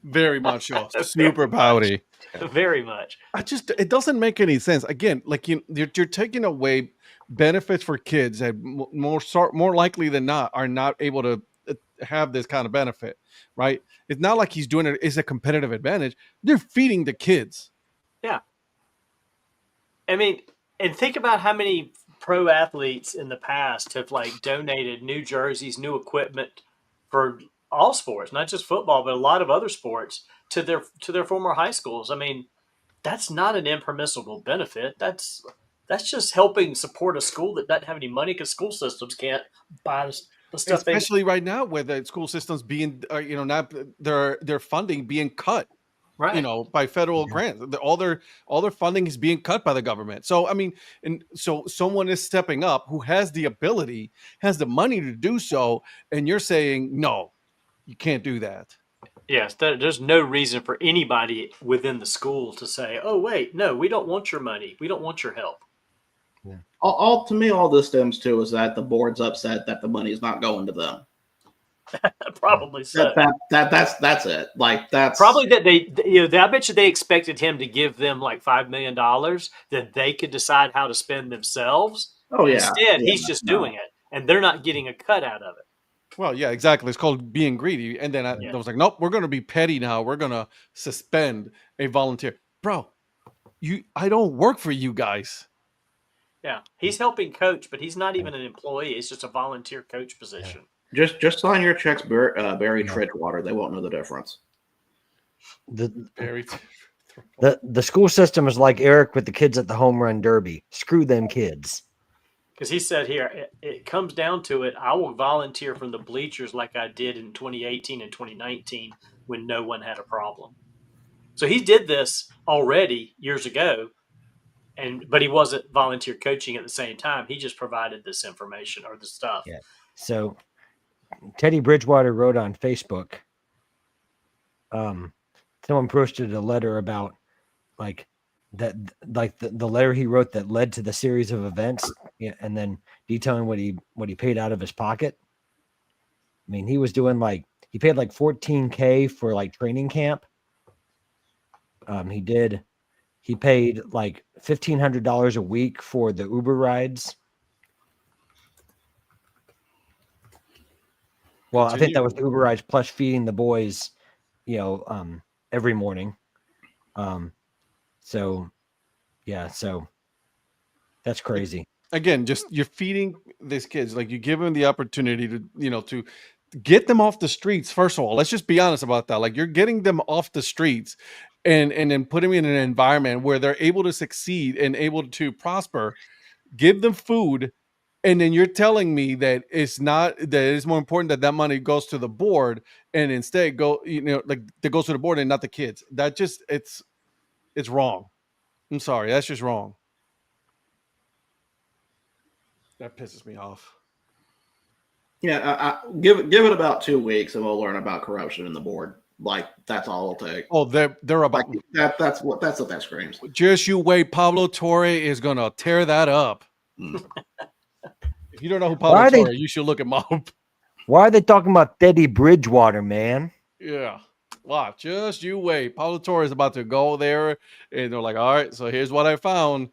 Very much so. Super pouty. Very much. It doesn't make any sense. Again, like you're taking away benefits for kids that more likely than not are not able to have this kind of benefit, right? It's not like he's doing it. It's a competitive advantage. They're feeding the kids. Yeah. I mean, and think about how many pro athletes in the past have donated new jerseys, new equipment for all sports, not just football, but a lot of other sports to their former high schools. I mean, that's not an impermissible benefit. That's That's just helping support a school that doesn't have any money because school systems can't buy the stuff they. Especially right now, where the school systems being, not their funding being cut. Right. By federal grants. All their funding is being cut by the government. So I mean, and so someone is stepping up who has the ability, has the money to do so, and you're saying no, you can't do that. Yes, there's no reason for anybody within the school to say, "Oh, wait, no, we don't want your money. We don't want your help." All to me, all this stems to is that the board's upset that the money is not going to them. Probably so. That's it. Like that's Probably that I bet you they expected him to give them like $5 million that they could decide how to spend themselves. Oh yeah. Instead, he's just doing it, and they're not getting a cut out of it. Well, yeah, exactly. It's called being greedy. And then I was like, nope, we're going to be petty now. We're going to suspend a volunteer. Bro, I don't work for you guys. Yeah, he's helping coach, but he's not even an employee. It's just a volunteer coach position. Just sign your checks, Barry Tridgewater. They won't know the difference. The school system is like Eric with the kids at the home run derby. Screw them kids. Because he said here, it comes down to it. I will volunteer from the bleachers like I did in 2018 and 2019 when no one had a problem. So he did this already years ago, but he wasn't volunteer coaching at the same time. He just provided this information or the stuff. Yeah. So Teddy Bridgewater wrote on Facebook. Someone posted a letter about like that, like the letter he wrote that led to the series of events, and then detailing what he paid out of his pocket. I mean, he was doing he paid like $14,000 for like training camp. He paid like $1,500 a week for the Uber rides. Well, I think that was the Uber rides plus feeding the boys, every morning. So that's crazy. Again, just you're feeding these kids, like you give them the opportunity to get them off the streets. First of all, let's just be honest about that. Like you're getting them off the streets and then putting them in an environment where they're able to succeed and able to prosper. Give them food. And then you're telling me that it's more important that money goes to the board and instead that goes to the board and not the kids. That just, it's wrong. I'm sorry. That's just wrong. That pisses me off. Yeah. Give it about 2 weeks and we'll learn about corruption in the board. Like that's all it'll take. Oh, they're about that's what that screams. Just you wait. Pablo Torre is going to tear that up. If you don't know who Pablo Torre, you should look him up. Why are they talking about Teddy Bridgewater, man? Yeah. Wow. Just you wait. Pablo Torre is about to go there, and they're like, all right, so here's what I found.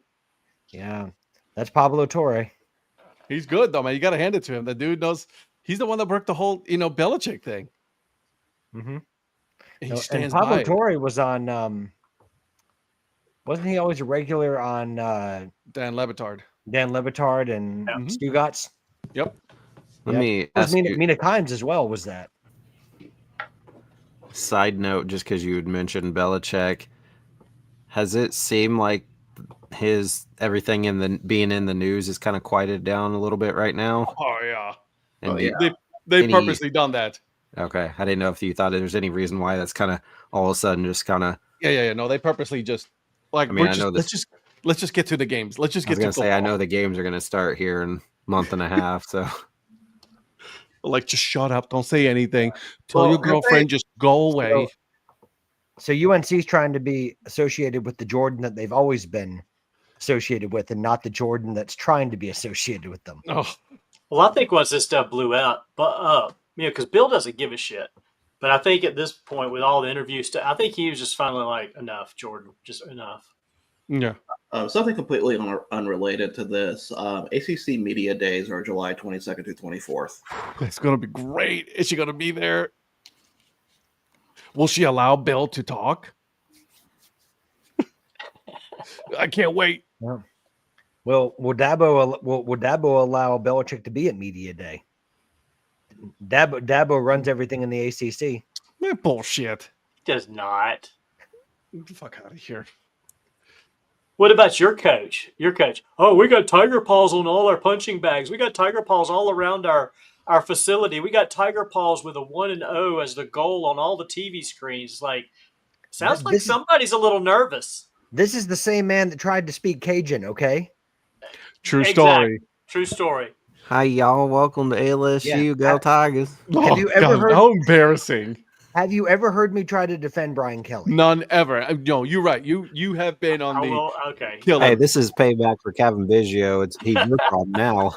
Yeah. That's Pablo Torre. He's good, though, man. You got to hand it to him. The dude knows. He's the one that worked the whole, Belichick thing. Mm-hmm. He stands and Pablo by Torre was on, wasn't he always a regular on Dan Le Batard? Dan Le Batard and Stugotz. Yep. Let me ask Mina Kimes as well was that. Side note, just because you had mentioned Belichick, has it seemed like his everything being in the news is kind of quieted down a little bit right now? Oh yeah. And They've purposely done that. Okay, I didn't know if you thought there's any reason why that's kind of all of a sudden just kind of. Yeah. No, they purposely just like. I mean, let's just get to the games. Let's just get. I know the games are going to start here in a month and a half, so. Like, just shut up. Don't say anything. Tell your girlfriend, just go away. So UNC's trying to be associated with the Jordan that they've always been associated with, and not the Jordan that's trying to be associated with them. Oh. Well, I think once this stuff blew out, because Bill doesn't give a shit. But I think at this point, with all the interview stuff, I think he was just finally like, enough, Jordan, just enough. Yeah. Something completely unrelated to this. ACC Media Days are July 22nd through 24th. It's going to be great. Is she going to be there? Will she allow Bill to talk? I can't wait. Yeah. Well, will Dabo allow Belichick to be at Media Day? Dabo runs everything in the ACC. Man, bullshit. Does not. Get the fuck out of here. What about your coach? Your coach. Oh, we got tiger paws on all our punching bags. We got tiger paws all around our facility. We got tiger paws with a 1 and O as the goal on all the TV screens. Like, sounds like somebody's a little nervous. This is the same man that tried to speak Cajun, okay? True story. True story. Hi, y'all. Welcome to ALSU. Yeah. Go Tigers. Oh, you ever God, heard- how embarrassing. Have you ever heard me try to defend Brian Kelly? None ever. No, you're right. You have been on the Okay. killer. Hey, this is payback for Kevin Biggio. He's your problem now.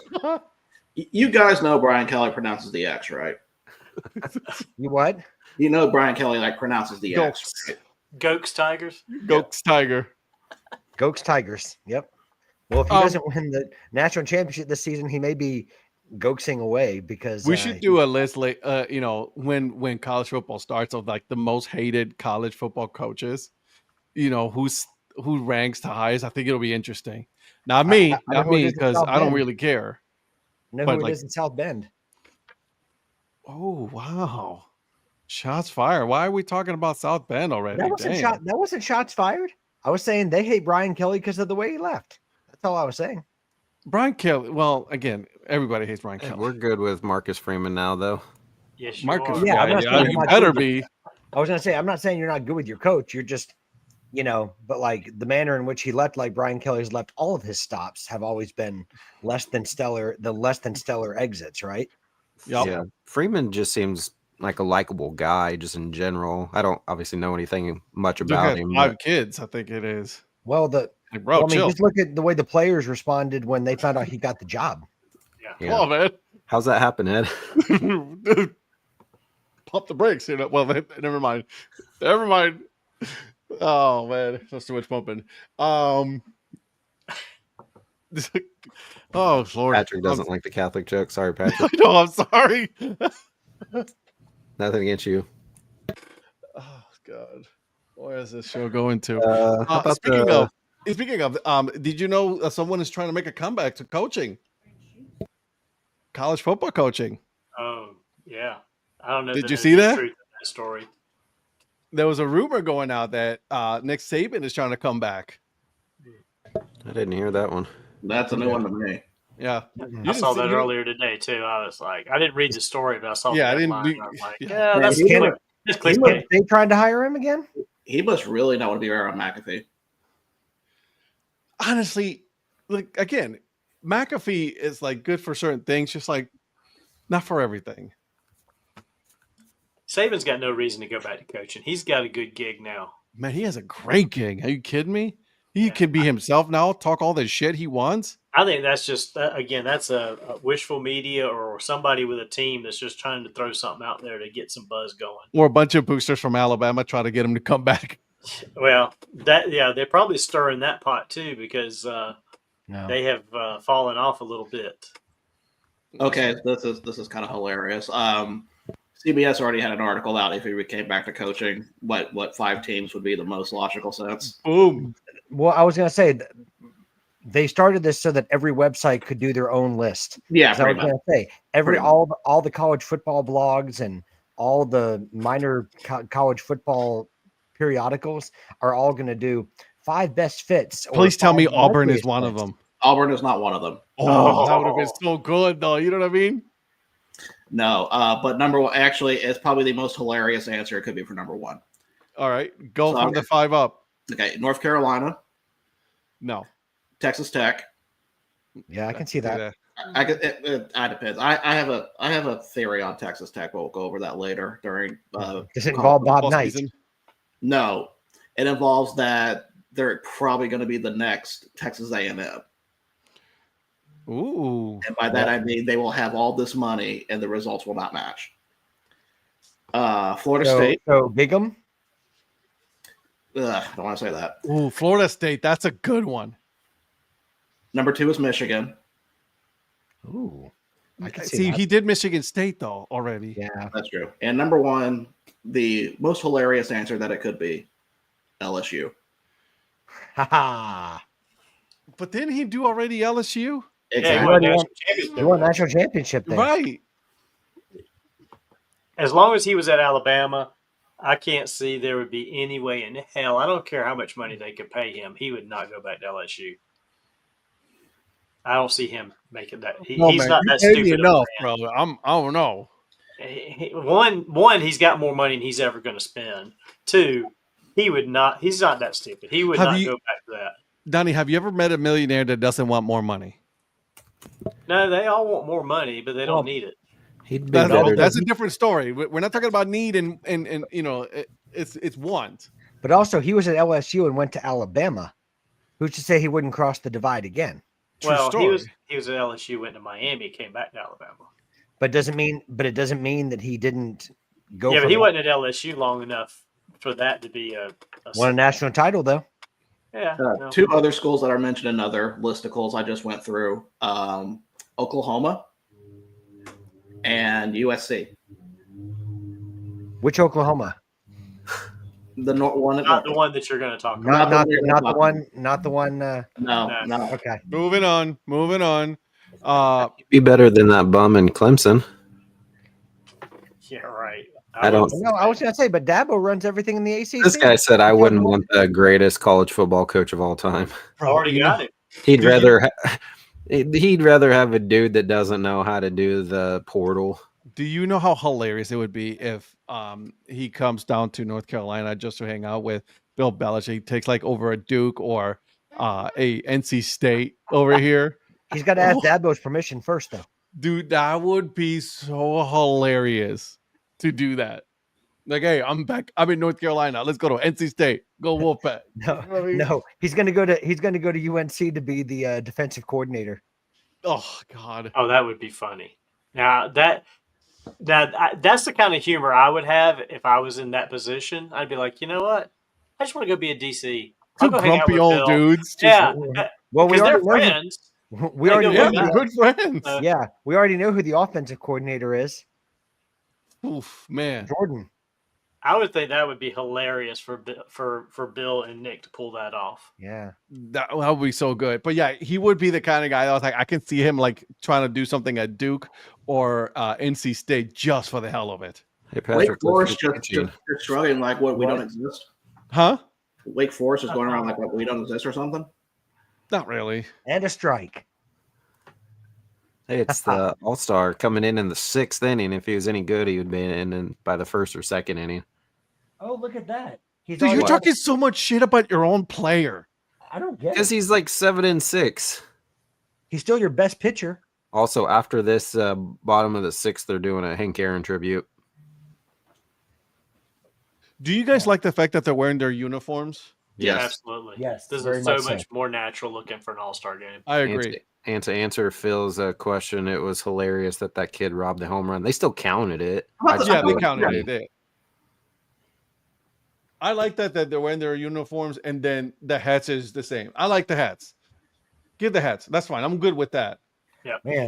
You guys know Brian Kelly pronounces the X, right? You what? You know Brian Kelly pronounces the X. Right? Gokes Tigers. Gokes Tiger. Gokes Tigers. Yep. Well, if he doesn't win the national championship this season, he may be goaxing away because we should do a list like when college football starts of like the most hated college football coaches, who ranks the highest. I think it'll be interesting. Not me because I don't really care. Know who it is in South Bend. Oh wow. Shots fired. Why are we talking about South Bend already? That wasn't shots fired. I was saying they hate Brian Kelly because of the way he left. That's all I was saying. Brian Kelly. Well, again, everybody hates Brian Kelly. We're good with Marcus Freeman now, though. Yes, Marcus. Yeah, you better be. I was gonna say, I'm not saying you're not good with your coach. You're just, but like the manner in which he left, like Brian Kelly's left, all of his stops have always been less than stellar exits, right? Yep. Yeah. Freeman just seems like a likable guy, just in general. I don't obviously know anything much about him. 5 kids, I think it is. Well, bro, just look at the way the players responded when they found out he got the job. Yeah. Come on, man. How's that happen, Ed? Pump the brakes. Well, never mind. Oh man, that's too much pumping. Oh Lord, Patrick doesn't like the Catholic joke. Sorry, Patrick. No, I'm sorry. Nothing against you. Oh God, where is this show going to? Speaking of, did you know someone is trying to make a comeback to coaching? College football coaching. Oh, yeah. I don't know. Did you see that? Truth in that story. There was a rumor going out that Nick Saban is trying to come back. I didn't hear that one. That's a new one to me. Yeah. I saw that earlier today, too. I was like, I didn't read the story, but I saw Yeah, I didn't. I was like, Yeah, that's clickbait. They tried to hire him again? He must really not want to be around McAfee. Honestly, like again, McAfee is like good for certain things, just like not for everything. Saban's got no reason to go back to coaching. He's got a good gig now. Man, he has a great gig. Are you kidding me? He can be himself now, talk all the shit he wants. I think that's just, again, that's a wishful media or somebody with a team that's just trying to throw something out there to get some buzz going. Or a bunch of boosters from Alabama try to get him to come back. Well, they're probably stirring that pot too because they have fallen off a little bit. Okay, this is kind of hilarious. CBS already had an article out if he came back to coaching, what 5 teams would be the most logical sense. Boom. Well, I was going to say they started this so that every website could do their own list. Yeah, I was going to say all the college football blogs and all the minor college football periodicals are all going to do 5 best fits. Please tell me Auburn is one of them. Auburn is not one of them. Oh, that would have been so good, though. You know what I mean? No, but number one, actually, it's probably the most hilarious answer it could be for number 1. All right, go from the 5 up. Okay, North Carolina. No. Texas Tech. Yeah, I can see that. It depends. I have a theory on Texas Tech. We'll go over that later during. Does it involve Bob Knight? Season? No, it involves that they're probably going to be the next Texas A&M. Ooh. And by that I mean they will have all this money and the results will not match. Florida State. So Bigham. I don't want to say that. Ooh, Florida State. That's a good one. Number 2 is Michigan. Ooh. I can See, he did Michigan State, though, already. Yeah. That's true. And number 1, the most hilarious answer that it could be, LSU. Ha. But didn't he do already LSU? Exactly. He won a national championship there. Right. As long as he was at Alabama, I can't see there would be any way in hell. I don't care how much money they could pay him. He would not go back to LSU. I don't see him making that. He's not that you pay me stupid. enough, bro. I don't know. One, he's got more money than he's ever going to spend. Two, he would not. He's not that stupid. He would not go back to that. Donnie, have you ever met a millionaire that doesn't want more money? No, they all want more money, but they don't need it. He'd be better. That's a different story. We're not talking about need and it's want. But also, he was at LSU and went to Alabama. Who's to say he wouldn't cross the divide again? He was at LSU, went to Miami, came back to Alabama. But it doesn't mean that he didn't go. Yeah, but he wasn't at LSU long enough for that to be won a national title though. Yeah. Two other schools that are mentioned in other listicles I just went through: Oklahoma and USC. Which Oklahoma? The one, not the one that you're going to talk about. Not the one. No. Okay. Moving on. Be better than that bum in Clemson. Yeah, right. I don't. No, I was going to say, but Dabo runs everything in the ACC. This guy said I wouldn't want the greatest college football coach of all time. I already got it. He'd rather have a dude that doesn't know how to do the portal. Do you know how hilarious it would be if he comes down to North Carolina just to hang out with Bill Belichick? He takes like over a Duke or a NC State over here. He's got to ask Dabo's permission first, though. Dude, that would be so hilarious to do that. Like, hey, I'm back. I'm in North Carolina. Let's go to NC State. Go Wolfpack. No, he's gonna go to UNC to be the defensive coordinator. Oh God. Oh, that would be funny. Now that's the kind of humor I would have if I was in that position. I'd be like, you know what? I just want to go be a DC. Two grumpy old dudes. Yeah. Well, because they're friends. We already know. They're good friends. Yeah, we already know who the offensive coordinator is. Oof, man. Jordan. I would think that would be hilarious for Bill and Nick to pull that off. Yeah, that would be so good. But yeah, he would be the kind of guy that was like, I can see him like trying to do something at Duke or NC State just for the hell of it. Hey, Patrick, Wake Forest just struggling like what we don't exist. Huh? Wake Forest is going around like what we don't exist or something. Not really. And a strike. Hey, it's the All-Star coming in the 6th inning. If he was any good, he would be in by the 1st or 2nd inning. Oh, look at that! Dude, you're talking so much shit about your own player. I don't get it. Because he's like 7-6. He's still your best pitcher. Also, after this bottom of the 6th, they're doing a Hank Aaron tribute. Do you guys like the fact that they're wearing their uniforms? Yes, absolutely. Yes, this is so much more natural looking for an All-Star game. I agree. And to answer Phil's question, it was hilarious that kid robbed the home run. They still counted it. Yeah, they counted it. I like that they're wearing their uniforms and then the hats is the same. I like the hats. Give the hats. That's fine. I'm good with that. Yeah.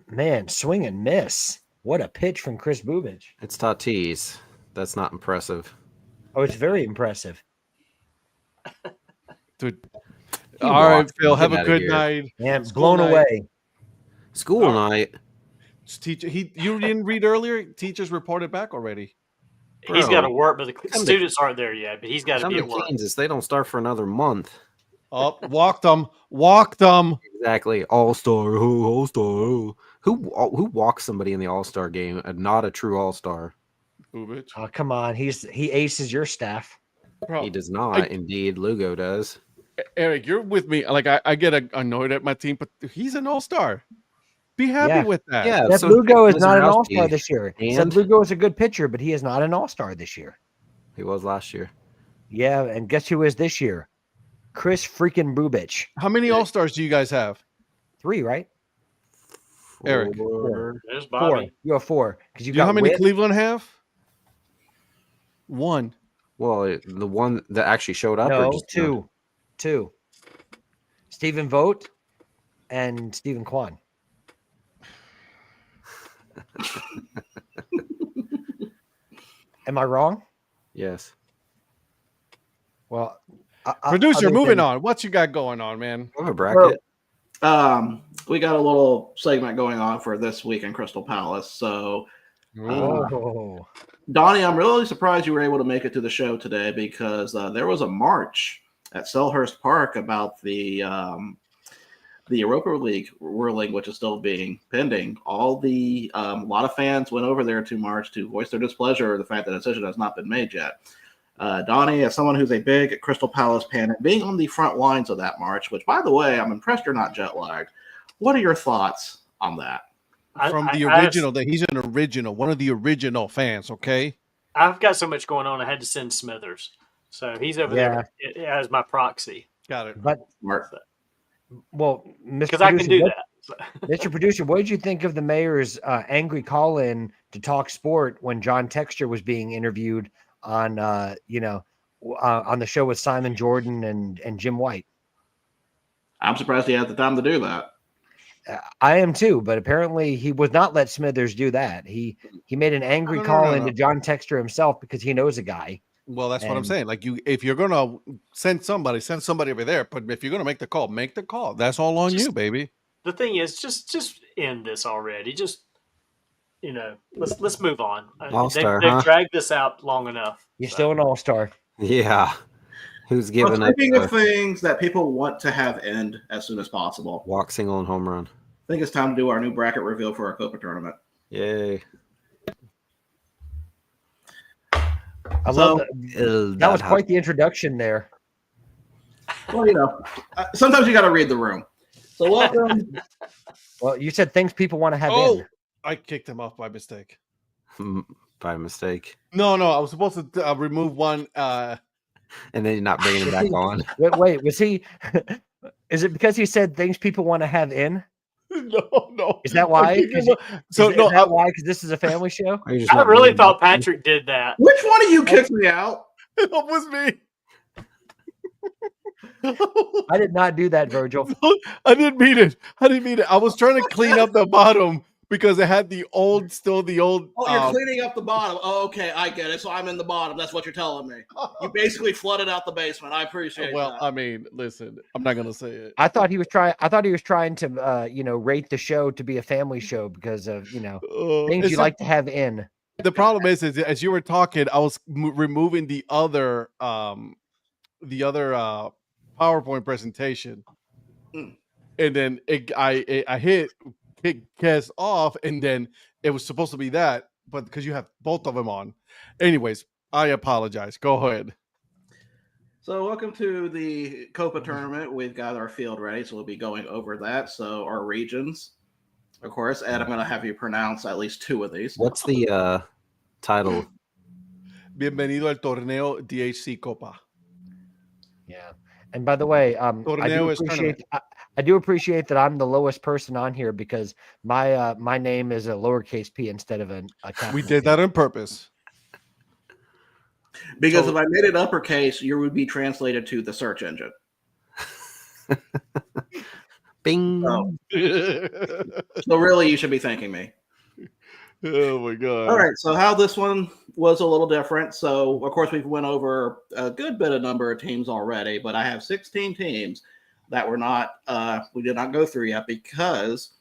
Man, swing and miss. What a pitch from Chris Bubich. It's Tatis. That's not impressive. Oh, it's very impressive. Dude. All right, Phil. Have a good night. Yeah, blown away. School night. Teacher, you didn't read earlier? Teachers reported back already. Bro, he's got to work, but the students aren't there yet. But he's got to be at work. Kansas, they don't start for another month. Oh, walked them. Exactly. All-Star. All-Star. Who walks somebody in the All-Star game? Not a true All-Star. Oh, come on. He aces your staff. Bro, he does not. Indeed, Lugo does. Eric, you're with me. Like I get annoyed at my team, but he's an all-star. Be happy with that. Yeah, Seth Lugo is not an all-star this year. Seth Lugo is a good pitcher, but he is not an all-star this year. He was last year. Yeah, and guess who is this year? Chris freaking Bubich. How many all-stars do you guys have? 3, right? Eric. 4. There's Bobby. 4. You have 4. Do you know how many Cleveland have? 1. Well, the one that actually showed up? No, or just 2. 2. Stephen Vogt and Stephen Kwan. Am I wrong? Yes. Well, producer, moving on. What you got going on, man? I have a bracket. We got a little segment going on for this week in Crystal Palace. So Oh, Donnie, I'm really surprised you were able to make it to the show today because there was a march at Selhurst Park about the Europa League ruling, which is still being pending. All the a lot of fans went over there to march to voice their displeasure of the fact that a decision has not been made yet. Donnie, as someone who's a big Crystal Palace fan, and being on the front lines of that march, which, by the way, I'm impressed you're not jet lagged. What are your thoughts on that? From the original, that he's an original, one of the original fans. Okay, I've got so much going on. I had to send Smithers, so he's over there as my proxy. got it. but Smart. well, Mr. Because I can do Producer, that. Mr. Producer, what did you think of the mayor's angry call-in to talk sport when John Texter was being interviewed on, on the show with Simon Jordan and Jim White? I'm surprised he had the time to do that. I am too, but apparently he would not let Smithers do that. He made an angry call into John Texter himself because he knows a guy. Well, that's what I'm saying. Like if you're gonna send somebody over there. But if you're gonna make the call. That's all on you, baby. The thing is, just end this already. Just let's move on. They've dragged this out long enough. You're still an all-star. Yeah. Who's giving up? Speaking of things that people want to have end as soon as possible, walk, single, and home run. I think it's time to do our new bracket reveal for our COPA tournament. Yay! I love that. That was quite the introduction there. Well, sometimes you got to read the room. So welcome. Well, you said things people want to have in. I kicked him off by mistake. By mistake? No. I was supposed to remove one. And then you're not bringing it back on. Wait, was he? Is it because he said things people want to have in? No. Is that why? Is that why? Because this is a family show. I really thought Patrick did that. Which one of you kicked me out? It was me. I did not do that, Virgil. I didn't mean it. I was trying to clean up the bottom because it had the old. Oh, you're cleaning up the bottom. Oh, okay, I get it. So I'm in the bottom. That's what you're telling me. You basically flooded out the basement. I appreciate that. Well, I mean, listen, I'm not gonna say it. I thought he was trying to, rate the show to be a family show because of things you like to have in. The problem is as you were talking, I was removing the other PowerPoint presentation, and then I hit Kes off, and then it was supposed to be that, but because you have both of them on. Anyways, I apologize. Go ahead. So welcome to the COPA tournament. We've got our field ready, so we'll be going over that. So our regions, of course, Ed, I'm going to have you pronounce at least two of these. What's the title? Bienvenido al torneo DHC COPA. Yeah. And by the way, I do appreciate that I'm the lowest person on here because my name is a lowercase p instead of a capital. We did that on purpose. Because if I made it uppercase, you would be translated to the search engine. Bing. So really, you should be thanking me. Oh my god! All right, so how this one was a little different. So of course we've went over a good bit of number of teams already, but I have 16 teams that were not we did not go through yet because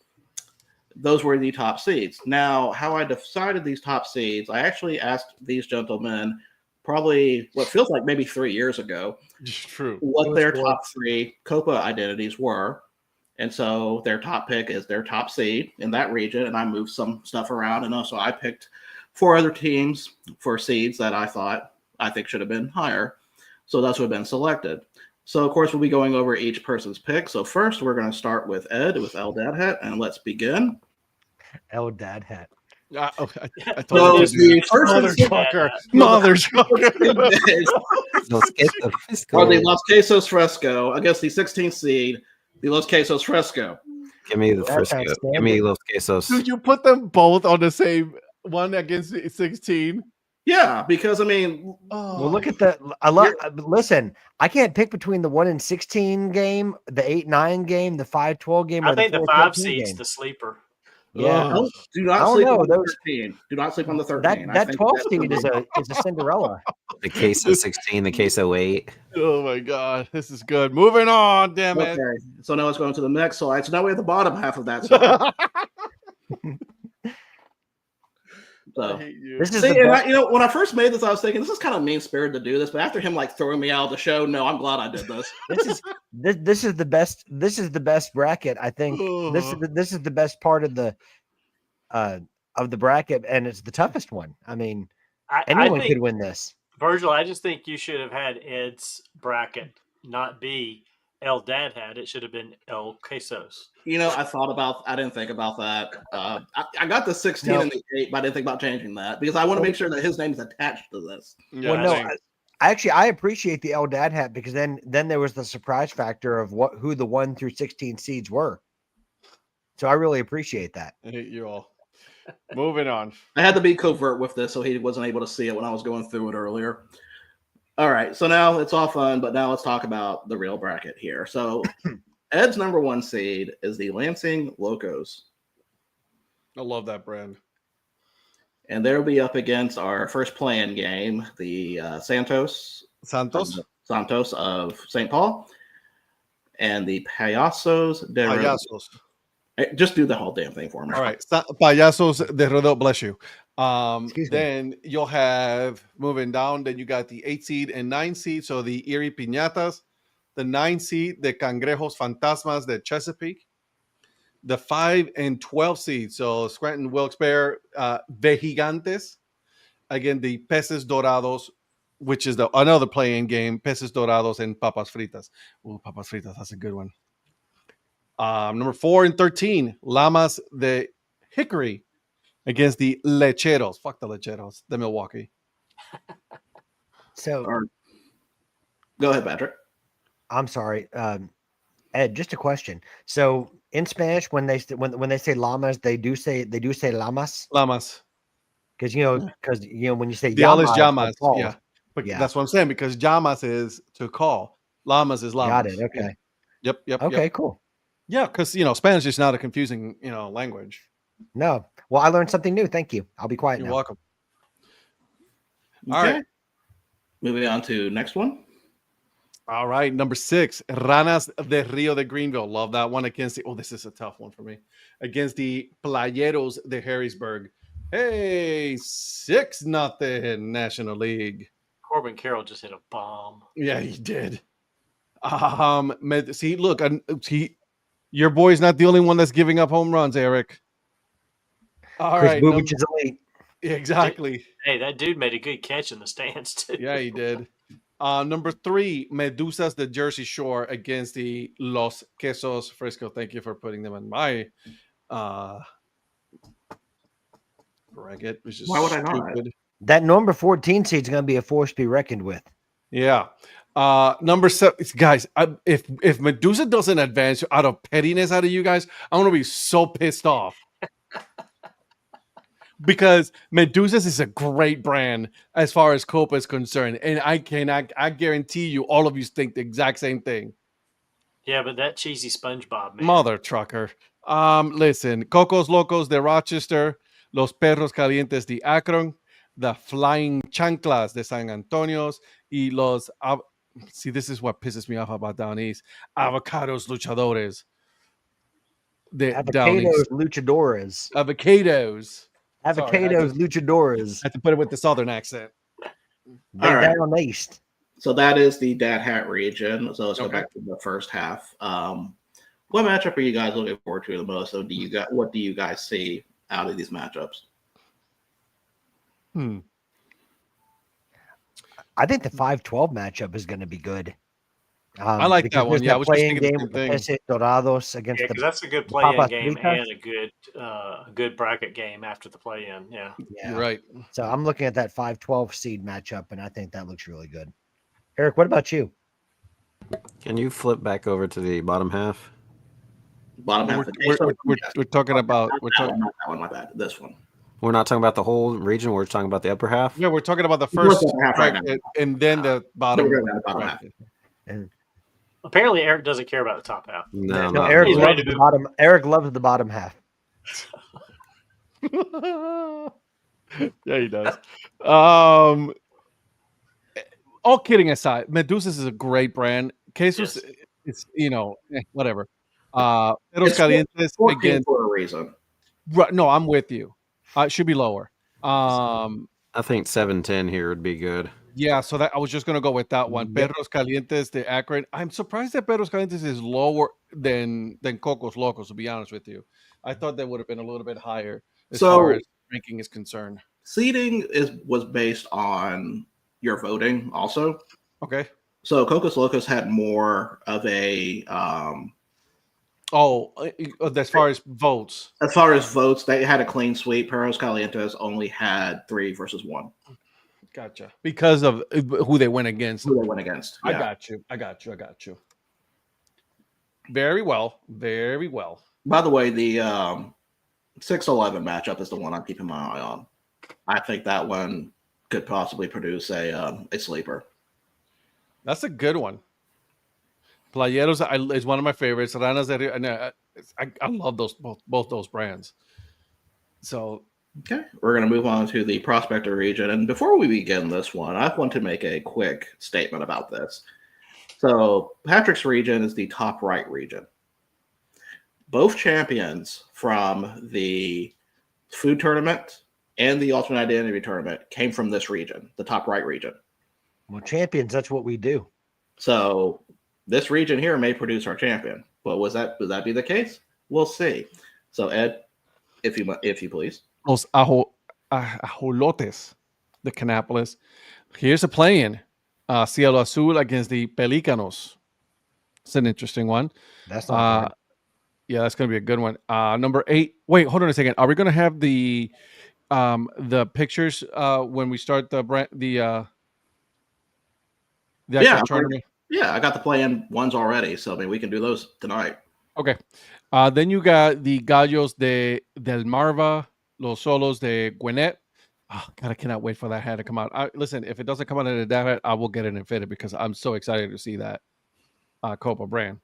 those were the top seeds. Now, how I decided these top seeds, I actually asked these gentlemen probably what feels like maybe 3 years ago. True. What their top three COPA identities were. And so their top pick is their top seed in that region. And I moved some stuff around. And also I picked 4 other teams for seeds that I think should have been higher. So that's what have been selected. So, of course, we'll be going over each person's pick. So first, we're going to start with Ed with El Dad Hat. And let's begin. El Dad Hat. I told you. Mother trucker. Or the Los Quesos Fresco against the 16th seed. The Los Quesos Fresco. Give me the Fresco. Give me Los Quesos. Did you put them both on the same one against 16? Yeah, because I mean, well, look at listen. I can't pick between the 1-16 game, the 8-9 game, the 5-12 game. I think the 5 seed's the sleeper. Yeah, do not sleep on the 13. Do not sleep on the 13. That 12 seed is a Cinderella. The Queso 16, the Queso 8. Oh my god, this is good. Moving on, damn it. Okay, so now let's go into the next slide. So now we have the bottom half of that slide. So So hate you. This is see, the and best. when I first made this, I was thinking this is kind of mean spirited to do this, but after him like throwing me out of the show, no, I'm glad I did this. This is the best. This is the best bracket. I think this is the best part of the bracket, and it's the toughest one. I mean, I anyone think, could win this. Virgil, I just think you should have had Ed's bracket not be El Dad Hat. It should have been El Quesos. I didn't think about that. I got the 16 No. and the 8, but I didn't think about changing that because I want to make sure that his name's attached to this. Yeah, Well, no, same. I appreciate the El Dad Hat because then there was the surprise factor of who the 1 through 16 seeds were. So I really appreciate that. I hate you all. Moving on. I had to be covert with this so he wasn't able to see it when I was going through it earlier. All right, so now it's all fun, but now let's talk about the real bracket here. So Ed's number 1 seed is the Lansing Locos, I love that brand. and they'll be up against our first play-in game, the Santos of St. Paul, and the Payasos de Rodeo. Payasos. Just do the whole damn thing for me. All right. Payasos de Rodeo, bless you. Excuse me. Then you'll have moving down. Then you got the 8 seed and 9 seed. So the Erie Piñatas, the 9 seed, the Cangrejos Fantasmas de Chesapeake, the 5 and 12 seed. So Scranton Wilkes-Barre, Vejigantes, again, the Peces Dorados, which is another play-in game, Peces Dorados and Papas Fritas. Oh, Papas Fritas, that's a good one. Number 4 and 13, Lamas de Hickory against the Lecheros. Fuck the Lecheros, the Milwaukee. So Go ahead, Patrick. I'm sorry, Ed. Just a question. So in Spanish, when they say llamas, they do say llamas Lamas. because when you say The all is llamas, llamas. Yeah. But Yeah. that's what I'm saying because llamas is to call. Lamas is llamas. Got it. Okay. Yep. Okay. Cool. Yeah, because Spanish is not a confusing language. No. Well, I learned something new. Thank you. I'll be quiet You're now. welcome. Okay. All right. Moving on to next one. All right, number 6, Ranas de Rio de Greenville. Love that one against this is a tough one for me. Against the Playeros de Harrisburg. Hey, 6-0 National League. Corbin Carroll just hit a bomb. Yeah, he did. See, look, your boy's not the only one that's giving up home runs, Eric. All Chris right, Bubich is elite. exactly. Hey, that dude made a good catch in the stands too. Yeah, he did. Number 3, Medusas de Jersey Shore against the Los Quesos Frisco. Thank you for putting them in my bracket, which is Why would I not? stupid. That number 14 seed is going to be a force to be reckoned with. Yeah. Number 7, guys. If Medusa doesn't advance out of pettiness out of you guys, I'm gonna be so pissed off. Because Medusas is a great brand as far as COPA is concerned, and I guarantee you, all of you think the exact same thing. Yeah, but that cheesy SpongeBob man. Mother trucker. Listen, Cocos Locos de Rochester, Los Perros Calientes de Akron, the Flying Chanclas de San Antonio, y los see, this is what pisses me off about Down East. Avocados Luchadores. Avocados luchadores. Avocados. Avocados luchadores. I have to put it with the southern accent. They're right. down east. So that is the Dad Hat region. So let's go Okay. back to the first half. What matchup are you guys looking forward to the most? So what do you guys see out of these matchups? I think the 5-12 matchup is going to be good. I like because that one. there's Yeah, I was just playing thinking the game same with the thing. Peces Dorados against Yeah, the because that's a good play-in Papas game Fritas. and a good bracket game after the play-in. Yeah. yeah. You're right. So I'm looking at that 5-12 seed matchup, and I think that looks really good. Eric, what about you? Can you flip back over to the bottom half? Bottom half. We're talking about Not that one, my bad. This one. We're not talking about the whole region. We're talking about the upper half. yeah, we're talking about the We're first looking at half right now. bracket and then the bottom. We're looking at the bottom half. bracket. Apparently, Eric doesn't care about the top half. No, No, not Eric He's really. ready loves to the move. bottom. Eric loves the bottom half. Yeah, he does. All kidding aside, Medusas is a great brand. Quesos, Yes. it's whatever. Perros It's Calientes 14 against. for a reason. Right, no, I'm with you. It should be lower. I think 710 here would be good. Yeah, so that I was just gonna go with that one. Yep. Perros Calientes, the Akron. I'm surprised that Perros Calientes is lower than Cocos Locos, to be honest with you. I thought that would have been a little bit higher as far So as ranking is concerned. seating was based on your voting also. Okay. So Cocos Locos had more of a Oh, as far as votes. as far as votes, they had a clean sweep. Perros Calientes only had 3 versus 1 Gotcha. Because of who they went against. who they went against. I Yeah. got you. Very well. Very well. By the way, the 6-11 matchup is the one I'm keeping my eye on. I think that one could possibly produce a sleeper. That's a good one. Playeros is one of my favorites. Ranas de Rio, and I love those both those brands. So Okay, we're going to move on to the Prospector region. And before we begin this one, I want to make a quick statement about this. So Patrick's region is the top right region. Both champions from the food tournament and the Ultimate Identity tournament came from this region, the top right region. Well, champions, that's what we do. So this region here may produce our champion. But would that be the case? We'll see. So Ed, if you please. los ajolotes de Canapolis. Here's a play-in. Cielo Azul against the Pelícanos. It's an interesting one. That's not bad. Yeah, that's going to be a good one. Number 8. Wait, hold on a second. Are we going to have the pictures when we start the actual tournament? Yeah, I got the play-in ones already, so I mean we can do those tonight. Okay. Then you got the Gallos del Marva, Los Solos de Gwinnett. Oh, God, I cannot wait for that hat to come out. Listen, if it doesn't come out in a Dad Hat, I will get it and fit it because I'm so excited to see that COPA brand.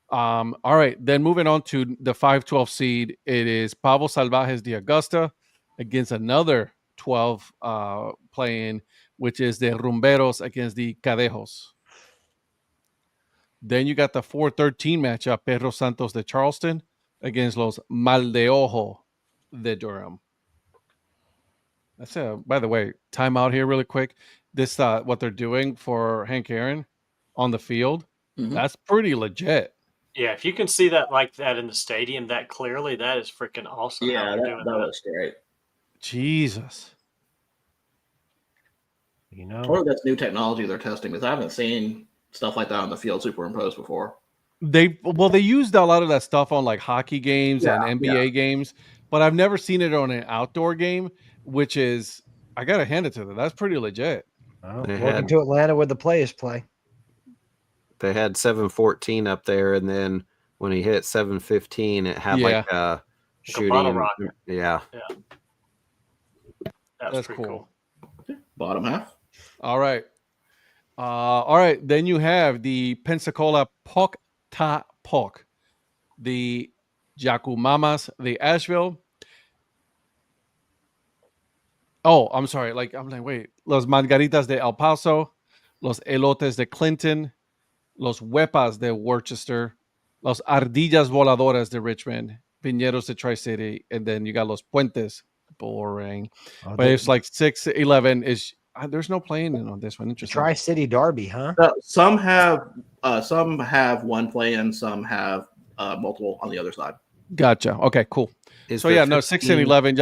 All right, then moving on to the 5-12 seed, it is Pavos Salvajes de Augusta against another 12 play-in, which is the Rumberos against the Cadejos. Then you got the 4-13 matchup, Perro Santos de Charleston against Los Mal de Ojo de Durham. That's by the way, time out here really quick. This what they're doing for Hank Aaron on the field, that's pretty legit. Yeah, if you can see that like that in the stadium that clearly, that is freaking awesome. Yeah, that looks great. Jesus. You know, Or that's new technology they're testing because I haven't seen stuff like that on the field superimposed before. They used a lot of that stuff on like hockey games and NBA games, but I've never seen it on an outdoor game, which is, I gotta hand it to them. That's pretty legit. Welcome to Atlanta where the players play. They had 7-14 up there, and then when he hit 7-15, it had like a shooting. Yeah. That's cool. Bottom half. All right. All right. Then you have the Pensacola Pok Ta Pok, the Yacumamas, the Asheville. Oh, I'm sorry. I'm like, wait. Los Margaritas de El Paso, Los Elotes de Clinton, Los Huepas de Worcester, Los Ardillas Voladoras de Richmond, Piñeros de Tri-City, and then you got Los Puentes. Boring. But it's like 6-11 is. There's no playing in on this one. Interesting. Tri-City Derby, huh? Some have one play-in, some have multiple on the other side. Gotcha. Okay, cool. So yeah, no, 6-11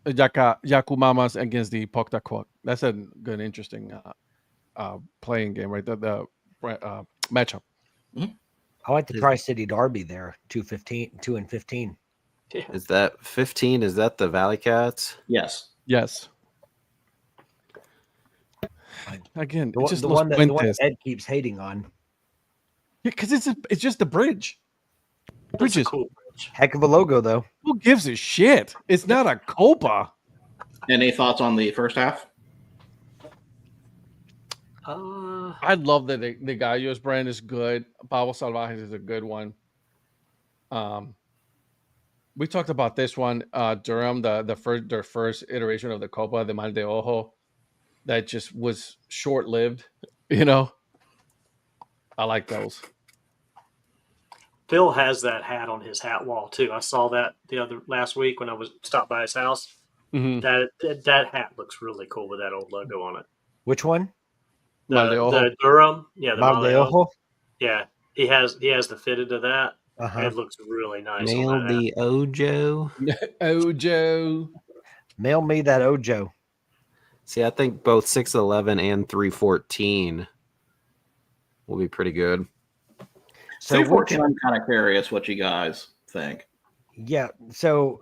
Yacumamas against the Poctaquac. That's a good, interesting playing game, right? The matchup. I like the Tri-City Derby there. 2-15. Yeah. Is that 15? Is that the Valley Cats? Yes. Again, The just one that Ed keeps hating on. Yeah, because it's just the bridge. Bridges. Cool bridge. Heck of a logo, though. Who gives a shit? It's not a COPA. Any thoughts on the first half? I love that the Gallos brand is good. Pavos Salvajes is a good one. We talked about this one, Durham, their first iteration of the COPA, the Mal de Ojo, that just was short-lived. You know, I like those. Phil has that hat on his hat wall too. I saw that last week when I was stopped by his house. Mhm. That hat looks really cool with that old logo on it. Which one? Mal de Ojo. The Durham, yeah, the Mal de Maleo. Ojo? Yeah, he has the fitted of that. Uh-huh. It looks really nice Nail on that hat. the Ojo. Ojo. Mail me that Ojo. See, I think both 6'11 and 314 will be pretty good. So 314, I'm kind of curious what you guys think. yeah, so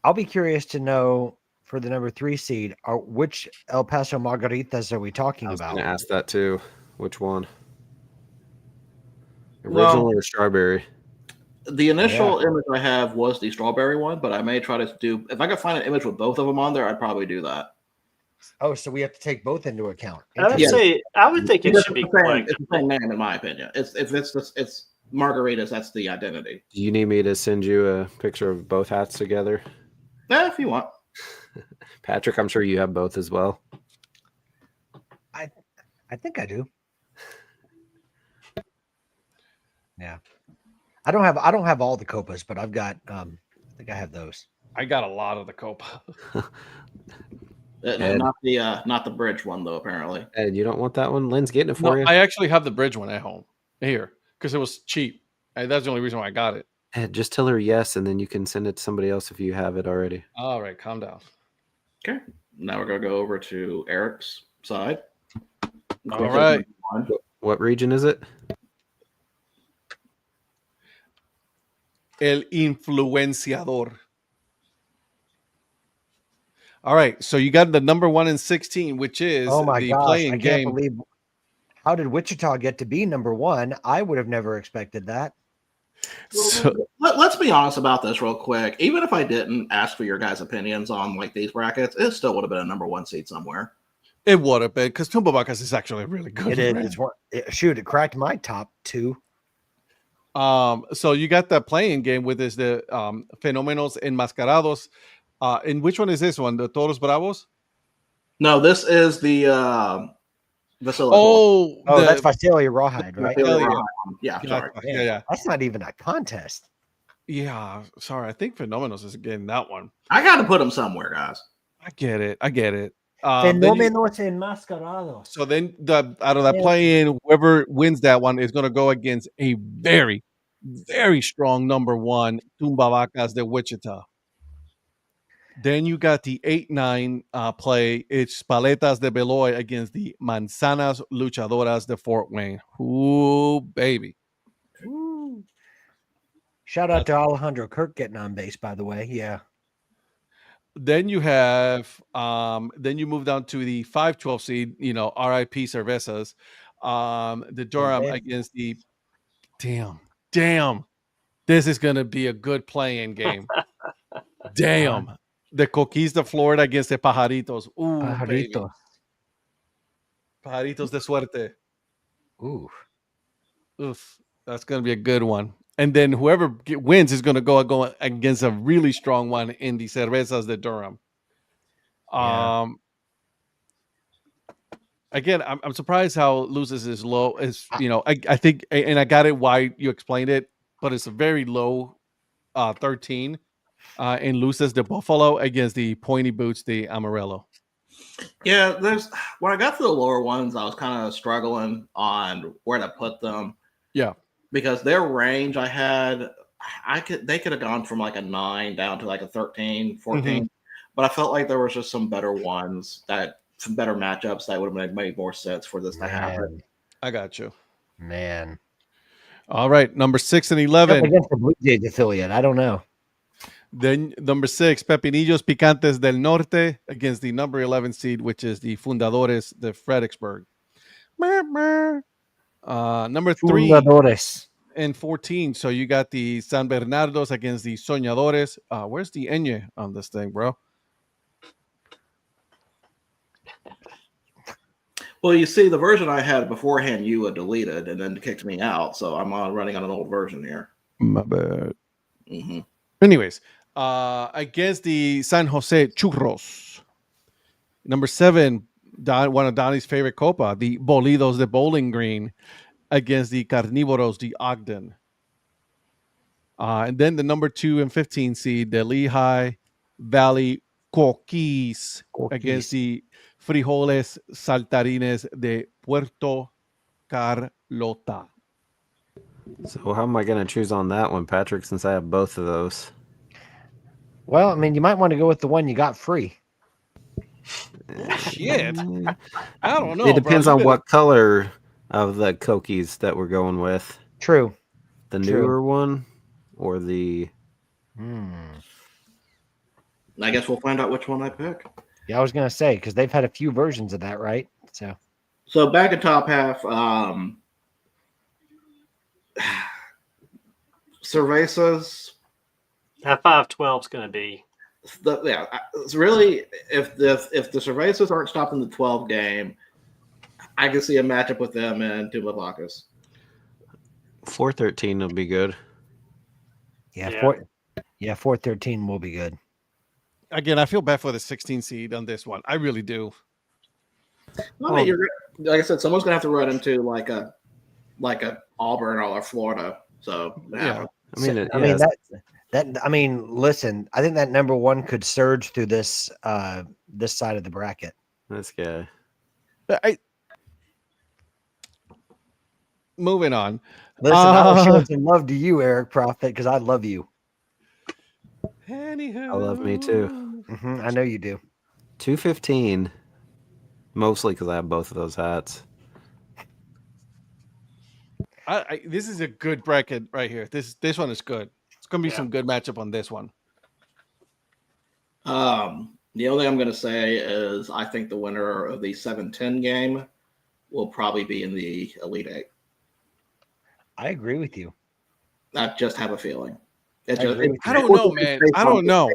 I'll be curious to know for the number 3 seed, which El Paso Margaritas are we talking I was about? going to ask that too. Which one? Well- Original or strawberry? The initial image I have was the strawberry one, but I may try to do, if I could find an image with both of them on there, I'd probably do that. Oh, so we have to take both into account. I would Interesting. say I would think it It's should be the same, collected. it's the same name, in my opinion. It's margaritas. That's the identity. Do you need me to send you a picture of both hats together? Yeah, if you want. Patrick, I'm sure you have both as well. I think I do. Yeah. I don't have all the copas, but I've got I think I have those. I got a lot of the Copa. Ed. Not the bridge one though. Apparently, Ed, you don't want that one? Lynn's getting it for No, you. I actually have the bridge one at home here because it was cheap. That's the only reason why I got it. Ed, just tell her yes, and then you can send it to somebody else if you have it already. All right, calm down. okay. Now we're gonna go over to Eric's side. All right. What region is it? El influenciador. All right, so you got the number 1 and 16, which is Oh my the gosh, playing I game. can't believe how did Wichita get to be number 1? I would have never expected that. So, Let's be honest about this real quick. Even if I didn't ask for your guys' opinions on like these brackets, it still would have been a number 1 seed somewhere. it would have been because Tumbabacas is actually really good. It is. brand. It's one, shoot, it cracked my top 2. So you got that playing game with this the Fenómenos Enmascarados. And which one is this one? The Toros Bravos? No, this is the Vasily. Oh, that's Visalia Rawhide, right? Yeah, sorry. Yeah. That's not even a contest. Yeah, sorry. I think Fenómenos is getting that one. I got to put them somewhere, guys. I get it. Fenómenos Enmascarados. So then out of that play-in, whoever wins that one is going to go against a very, very strong number 1, Tumbavacas de Wichita. Then you got the 8-9 play. It's Paletas de Beloy against the Manzanas Luchadoras de Fort Wayne. Ooh, baby. Ooh. Shout out to Alejandro Kirk getting on base, by the way. Yeah. Then you have then you move down to the 5-12 seed, RIP Cervezas. The Durham against the damn. This is gonna be a good play-in game. Damn. The Coquis de Florida against the Pajaritos. Ooh, baby. Pajaritos de Suerte. Ooh. Oof. That's gonna be a good one. And then whoever wins is going to go against a really strong one in the Cervezas de Durham. Yeah. Again, I'm surprised how loses is low. I think, and I got it why you explained it, but it's a very low 13 in loses the Buffalo against the Pointy Boots, the Amarillo. Yeah, when I got to the lower ones, I was kind of struggling on where to put them. Yeah. Because their range they could have gone from like a 9 down to like a 13, 14. But I felt like there was just some better ones, some better matchups that would have made more sense for this to happen. I got you. Man. All right. Number 6 and 11. Against the Blue Jays affiliate. I don't know. Then number 6, Pepinillos Picantes del Norte against the number 11 seed, which is the Fundadores de Fredericksburg. Number 3 Fundadores. and 14. So you got the San Bernardos against the Soñadores. Where's the Ñ on this thing, bro? Well, you see, the version I had beforehand, you had deleted and then kicked me out. So I'm running on an old version here. My bad. Mm-hmm. Anyways, against the San Jose Churros. Number 7, one of Donnie's favorite Copa, the Bolidos de Bowling Green against the Carnívoros de Ogden. And then the number 2 and 15 seed, the Lehigh Valley Coquis against Coquis. the Frijoles Saltarines de Puerto Carlota. So how am I going to choose on that one, Patrick, since I have both of those? Well, I mean, you might want to go with the one you got free. Shit. I don't know. It depends bro. on what color of the cookies that we're going with. True. The True. newer one or the... I guess we'll find out which one I pick. Yeah, I was gonna say because they've had a few versions of that, right? So back at top half, Cervezas. That 512 is going to be. It's really if the Cervezas aren't stopping the 12 game, I can see a matchup with them and Tumabacas. 413 will be good. Yeah, Yeah. 413 will be good. Again, I feel bad for the 16 seed on this one. I really do. Well, I mean, like I said, someone's gonna have to run into like a Auburn or Florida. So Yeah. I mean, listen, I think that number one could surge through this side of the bracket. This guy. Moving on. Listen, I'll show some love to you, Eric Prophet, because I love you. Anywho. I love me too. I know you do. 215. Mostly because I have both of those hats. This is a good bracket right here. This one is good. It's going to be some good matchup on this one. The only thing I'm going to say is I think the winner of the 7-10 game will probably be in the Elite Eight. I agree with you. I just have a feeling. I don't know, man. I don't know.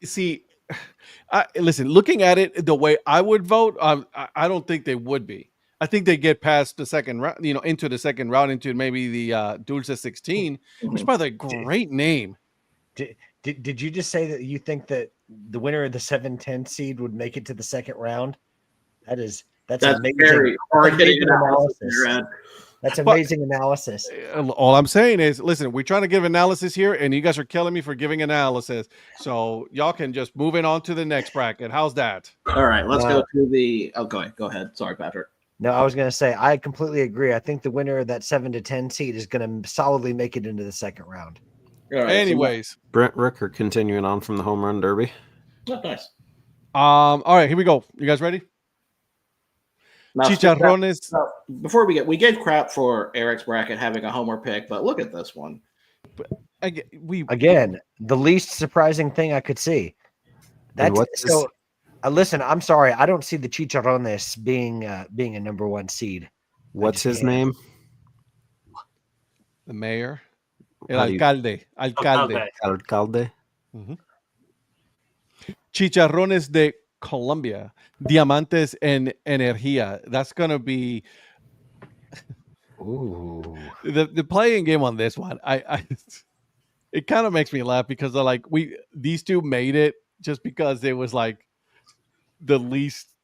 See, listen, looking at it the way I would vote, I don't think they would be. I think they get past the second round, into the second round, into maybe the Dulce 16, which by the way, great name. Did you just say that you think that the winner of the 7-10 seed would make it to the second round? That's amazing. Very hard-hitting analysis. That's amazing analysis. All I'm saying is, listen, we're trying to give analysis here, and you guys are killing me for giving analysis. So y'all can just move it on to the next bracket. How's that? All right, let's go to the. Oh, go ahead. Sorry, Patrick. No, I was going to say I completely agree. I think the winner of that 7-10 seed is going to solidly make it into the second round. All right, anyways, Brent Ricker continuing on from the home run derby. Oh, nice. All right, here we go. You guys ready? Now, Chicharrones. Before we gave crap for Eric's bracket having a homer pick, but look at this one. Again, the least surprising thing I could see. Listen, I'm sorry, I don't see the Chicharrones being a number one seed. What's his name? The mayor. El alcalde. Alcalde. Mm-hmm. Chicharrones de Colombia. Diamantes en Energía. That's going to be the playing game on this one. It kind of makes me laugh because these two made it just because it was like the least.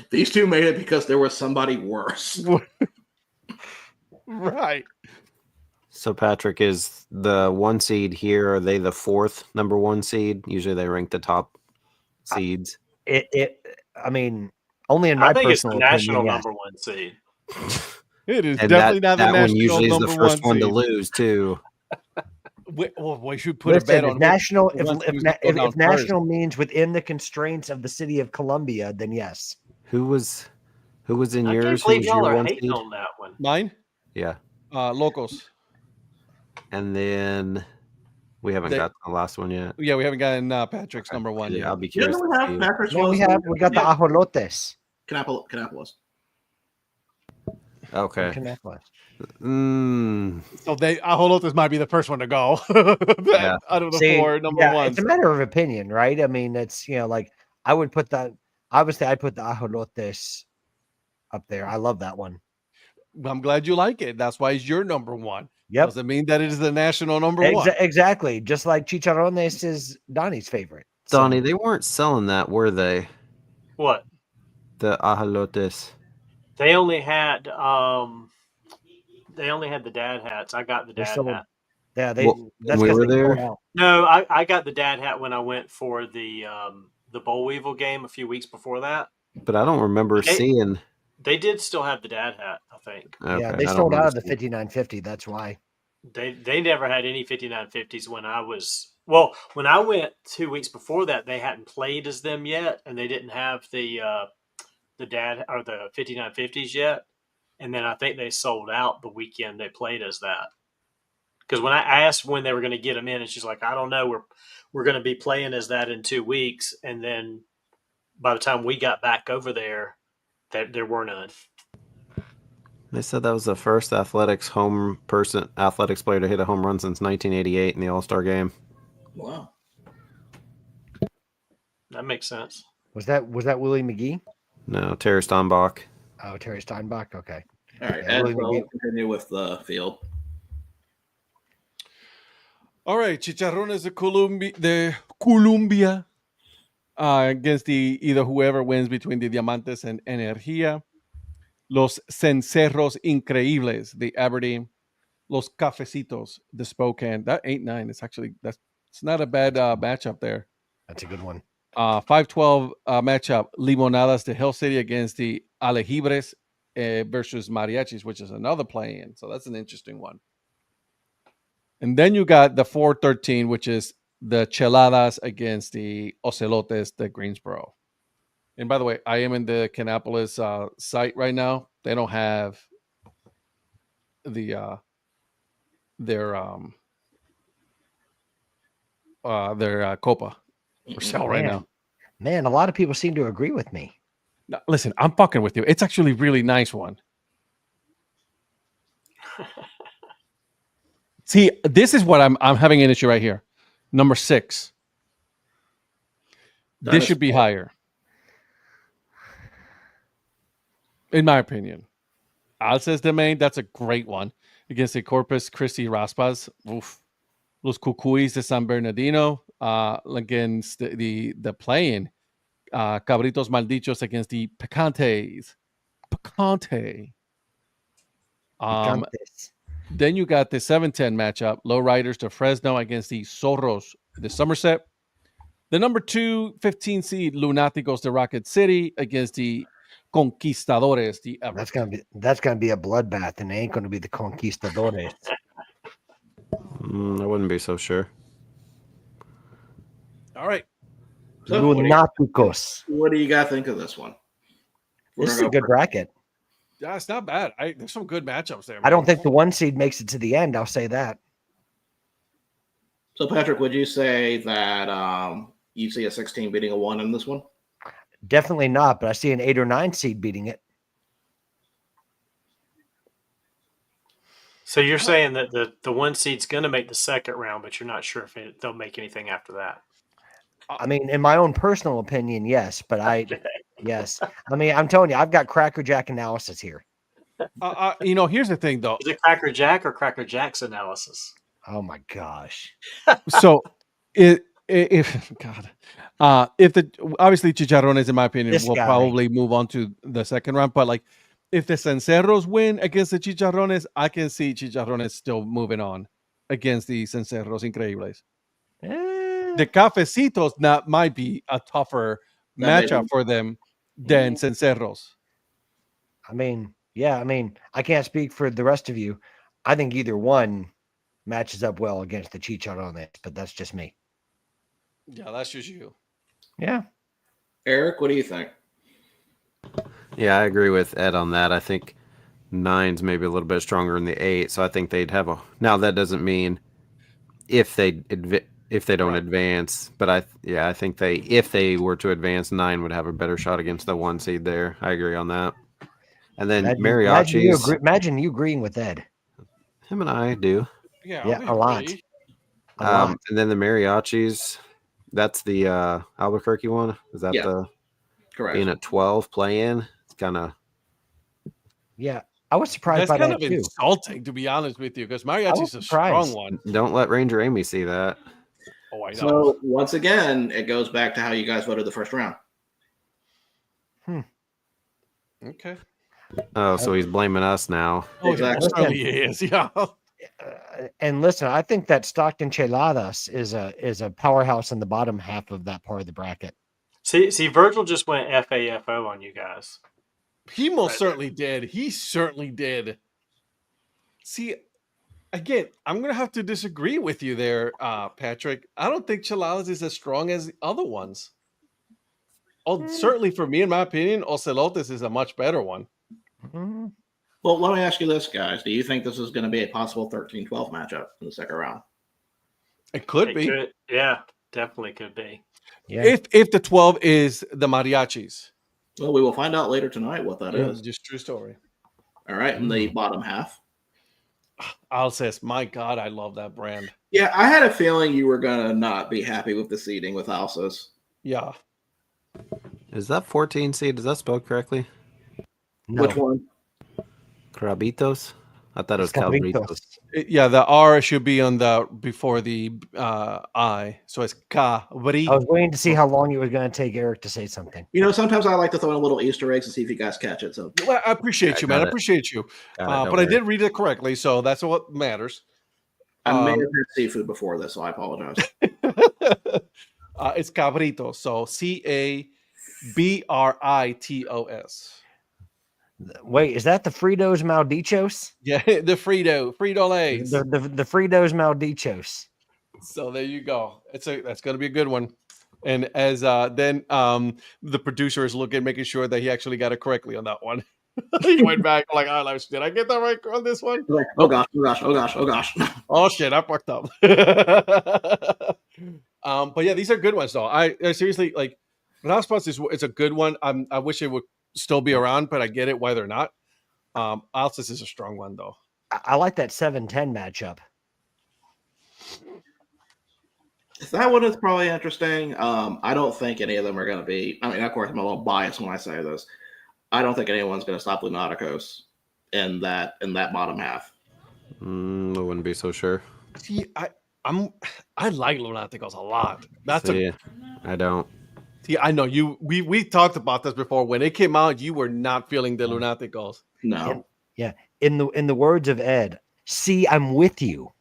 These two made it because there was somebody worse. Right. So Patrick, is the one seed here, are they the fourth number one seed? Usually they rank the top seeds. I mean, only in my personal it's the national opinion, number one seed. It is definitely not the national one usually is the first one to seed. lose too. We should put a bet on national. If national means within the constraints of the city of Columbia, then yes. Who was in yours? I can't believe y'all are hating on that one. Mine? Yeah. Locos. And then we haven't got the last one yet. Yeah, we haven't gotten Patrick's number one yet. I'll be curious. We got the ajolotes. Canapolis. Okay. So ajolotes might be the first one to go. Out of the four number ones. It's a matter of opinion, right? I mean, it's I would put that. Obviously, I put the ajolotes up there. I love that one. I'm glad you like it. That's why it's your number one. Yep. Doesn't mean that it is the national number one. Exactly. Just like Chicharrones is Donnie's favorite. Donnie, they weren't selling that, were they? What? The ajolotes. They only had the dad hats. I got the dad hat. Yeah, Well, that's we because were they sold there, out. No, I got the Dad Hat when I went for the Boll Weevil game a few weeks before that. but I don't remember They seeing. they did still have the Dad Hat, I think. Yeah, Okay, they I don't sold out remember of the seeing. 5950. That's why. They never had any 5950s when I was when I went 2 weeks before that. They hadn't played as them yet, and they didn't have the Dad or the 5950s yet. And then I think they sold out the weekend they played as that. Because when I asked when they were going to get them in, and she's like, "I don't know. We're going to be playing as that in 2 weeks." And then by the time we got back over there were none. They said that was the first athletics player to hit a home run since 1988 in the All-Star game. Wow. That makes sense. Was that Willie McGee? No, Terry Steinbach. Oh, Terry Steinbach. Okay. All right, Yeah, Ed, Willie so McGee. let's continue with the field. All right, Chicharrones de Colombia against either whoever wins between the Diamantes and Energía. Los Cencerros Increíbles, the Aberdeen. Los Cafecitos, the Spokane. That 8-9 is actually it's not a bad matchup there. That's a good one. 5-12 matchup. Limonadas de Hill City against the Alejibres versus Mariachis, which is another play-in. So that's an interesting one. And then you got the 4-13, which is the Cheladas against the Ocelotes de Greensboro. And by the way, I am in the Canapolis site right now. They don't have their COPA for sale right now. Man, a lot of people seem to agree with me. Now, listen, I'm fucking with you. It's actually a really nice one. See, this is what I'm having an issue right here. Number 6. This should be higher. In my opinion. Alces de Maine, that's a great one. Against the Corpus Christi Raspas. Oof. Los Cucuys de San Bernardino against the play-in. Cabritos Maldichos against the Picantes. Picante. Then you got the 7-10 matchup. Lowriders to Fresno against the Zorros de Somerset. The number 2 15 seed Lunáticos de Rocket City against the Conquistadores de Everett. That's gonna be a bloodbath, and it ain't gonna be the Conquistadores. I wouldn't be so sure. All right. So Lunáticos. what do you guys think of this one? This is a good bracket. Yeah, it's not bad. There's some good matchups there. Man. I don't think the 1 seed makes it to the end. I'll say that. So, Patrick, would you say that you see a 16 beating a 1 in this one? Definitely not, but I see an 8 or 9 seed beating it. So you're saying that the 1 seed's going to make the second round, but you're not sure if they'll make anything after that. I mean, in my own personal opinion, yes, but yes. I mean, I'm telling you, I've got Cracker Jack analysis here. Here's the thing, though. Is it Cracker Jack or Cracker Jack's analysis? Oh my gosh. So, if obviously Chicharrones, in my opinion, will probably move on to the second round, but like if the Cencerros win against the Chicharrones, I can see Chicharrones still moving on against the Cencerros Increíbles. The Cafecitos might be a tougher matchup for them than Cencerros. I mean, yeah, I can't speak for the rest of you. I think either one matches up well against the Chicharrones, but that's just me. Yeah, that's just you. Yeah. Eric, what do you think? Yeah, I agree with Ed on that. I think 9's maybe a little bit stronger than the 8, so I think they'd have a. Now that doesn't mean if they don't advance, but I think if they were to advance, 9 would have a better shot against the 1 seed there. I agree on that. And then Mariachis. Imagine you agreeing with Ed. Him and I do. Yeah, a lot. And then the Mariachis. That's the Albuquerque one. Is that correct? Being at 12 play-in? It's kind of. Yeah, I was surprised by that too. That's kind of insulting, to be honest with you, because Mariachi's a strong one. Don't let Ranger Amy see that. Oh, I know. So once again, it goes back to how you guys voted the first round. Okay. Oh, so he's blaming us now. Exactly. He is. Yeah. And listen, I think that Stockton Cheladas is a powerhouse in the bottom half of that part of the bracket. See, Virgil just went FAFO on you guys. He most Right. certainly did. He certainly did. See, again, I'm gonna have to disagree with you there, Patrick. I don't think Cheladas is as strong as the other ones. Oh, certainly for me, in my opinion, Ocelotes is a much better one. Mhm. Well, let me ask you this, guys. Do you think this is going to be a possible 13-12 matchup in the second round? It could It be. could, yeah, definitely could be. Yeah. If the 12 is the mariachis. Well, we will find out later tonight what that is. Just true story. All right, in the bottom half. Alces, my God, I love that brand. Yeah, I had a feeling you were going to not be happy with the seeding with Alsace. Yeah. Is that 14 seed? Is that spelled correctly? No. Which one? Carabitos? I thought it was It's Cabritos. Calbritos. Yeah, the R should be on the before the I. So it's I was waiting to see how long it was going to take Eric to say something. You know, sometimes I like to throw in little Easter eggs to see if you guys catch it. So Well, I appreciate I you, man. got I it. appreciate you. Got it, don't But I worry. did read it correctly, so that's what matters. I may have had seafood before this, so I apologize. It's Cabritos. So Cabritos. Wait, is that the Fritos Maldichos? Yeah, the Frito Lays. The Fritos Maldichos. So there you go. That's going to be a good one. And as then the producer is making sure that he actually got it correctly on that one. He went back like, oh, did I get that right on this one? Like, oh gosh, oh gosh, oh gosh, oh gosh. Oh shit, I fucked up. But yeah, these are good ones though. I seriously like Raspas it's a good one. I wish it would still be around, but I get it why they're not. Alcis is a strong one though. I like that 7-10 matchup. That one is probably interesting. I don't think any of them are going to be. I mean, of course, I'm a little biased when I say this. I don't think anyone's going to stop Lunaticos in that bottom half. I wouldn't be so sure. See, I like Lunaticos a lot. I don't. See, I know you. We talked about this before. When it came out, you were not feeling the Lunaticos. No. Yeah. In the words of Ed, see, I'm with you.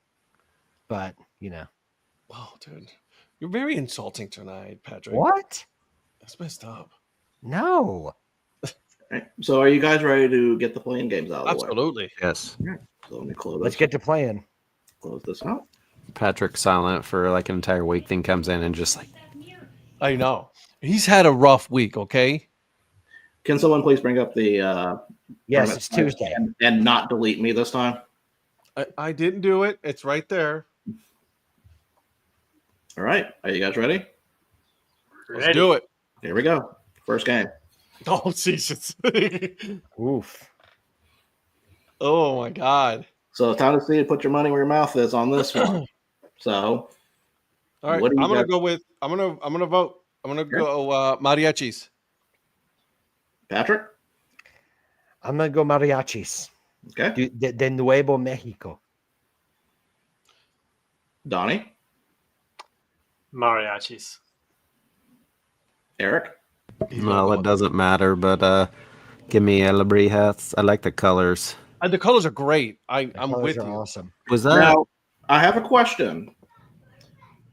But, you know. Oh, dude. You're very insulting tonight, Patrick. What? That's messed up. No. Right. So, are you guys ready to get the playing games out of the way? Absolutely. Yes. So let me close. Let's get to playing. Close this out. Patrick silent for like an entire week, then comes in and just like, I know. He's had a rough week, okay? Can someone please bring up the Yes, it's Tuesday. and not delete me this time? I didn't do it. It's right there. All right. Are you guys ready? Let's do it. Here we go. First game. Oh, Jesus. Oof. Oh, my God. So it's time to see. Put your money where your mouth is on this one. So, All right. what do you I'm going to guys- go with, I'm going to vote. I'm going to go mariachis. Patrick? I'm going to go mariachis. Okay. De Nuevo Mexico. Donnie? Mariachis. Eric? well, it doesn't matter, but give me Elabri hats. I like the colors. And the colors are great. I'm Colors with are you. awesome. Was that? Now, I have a question.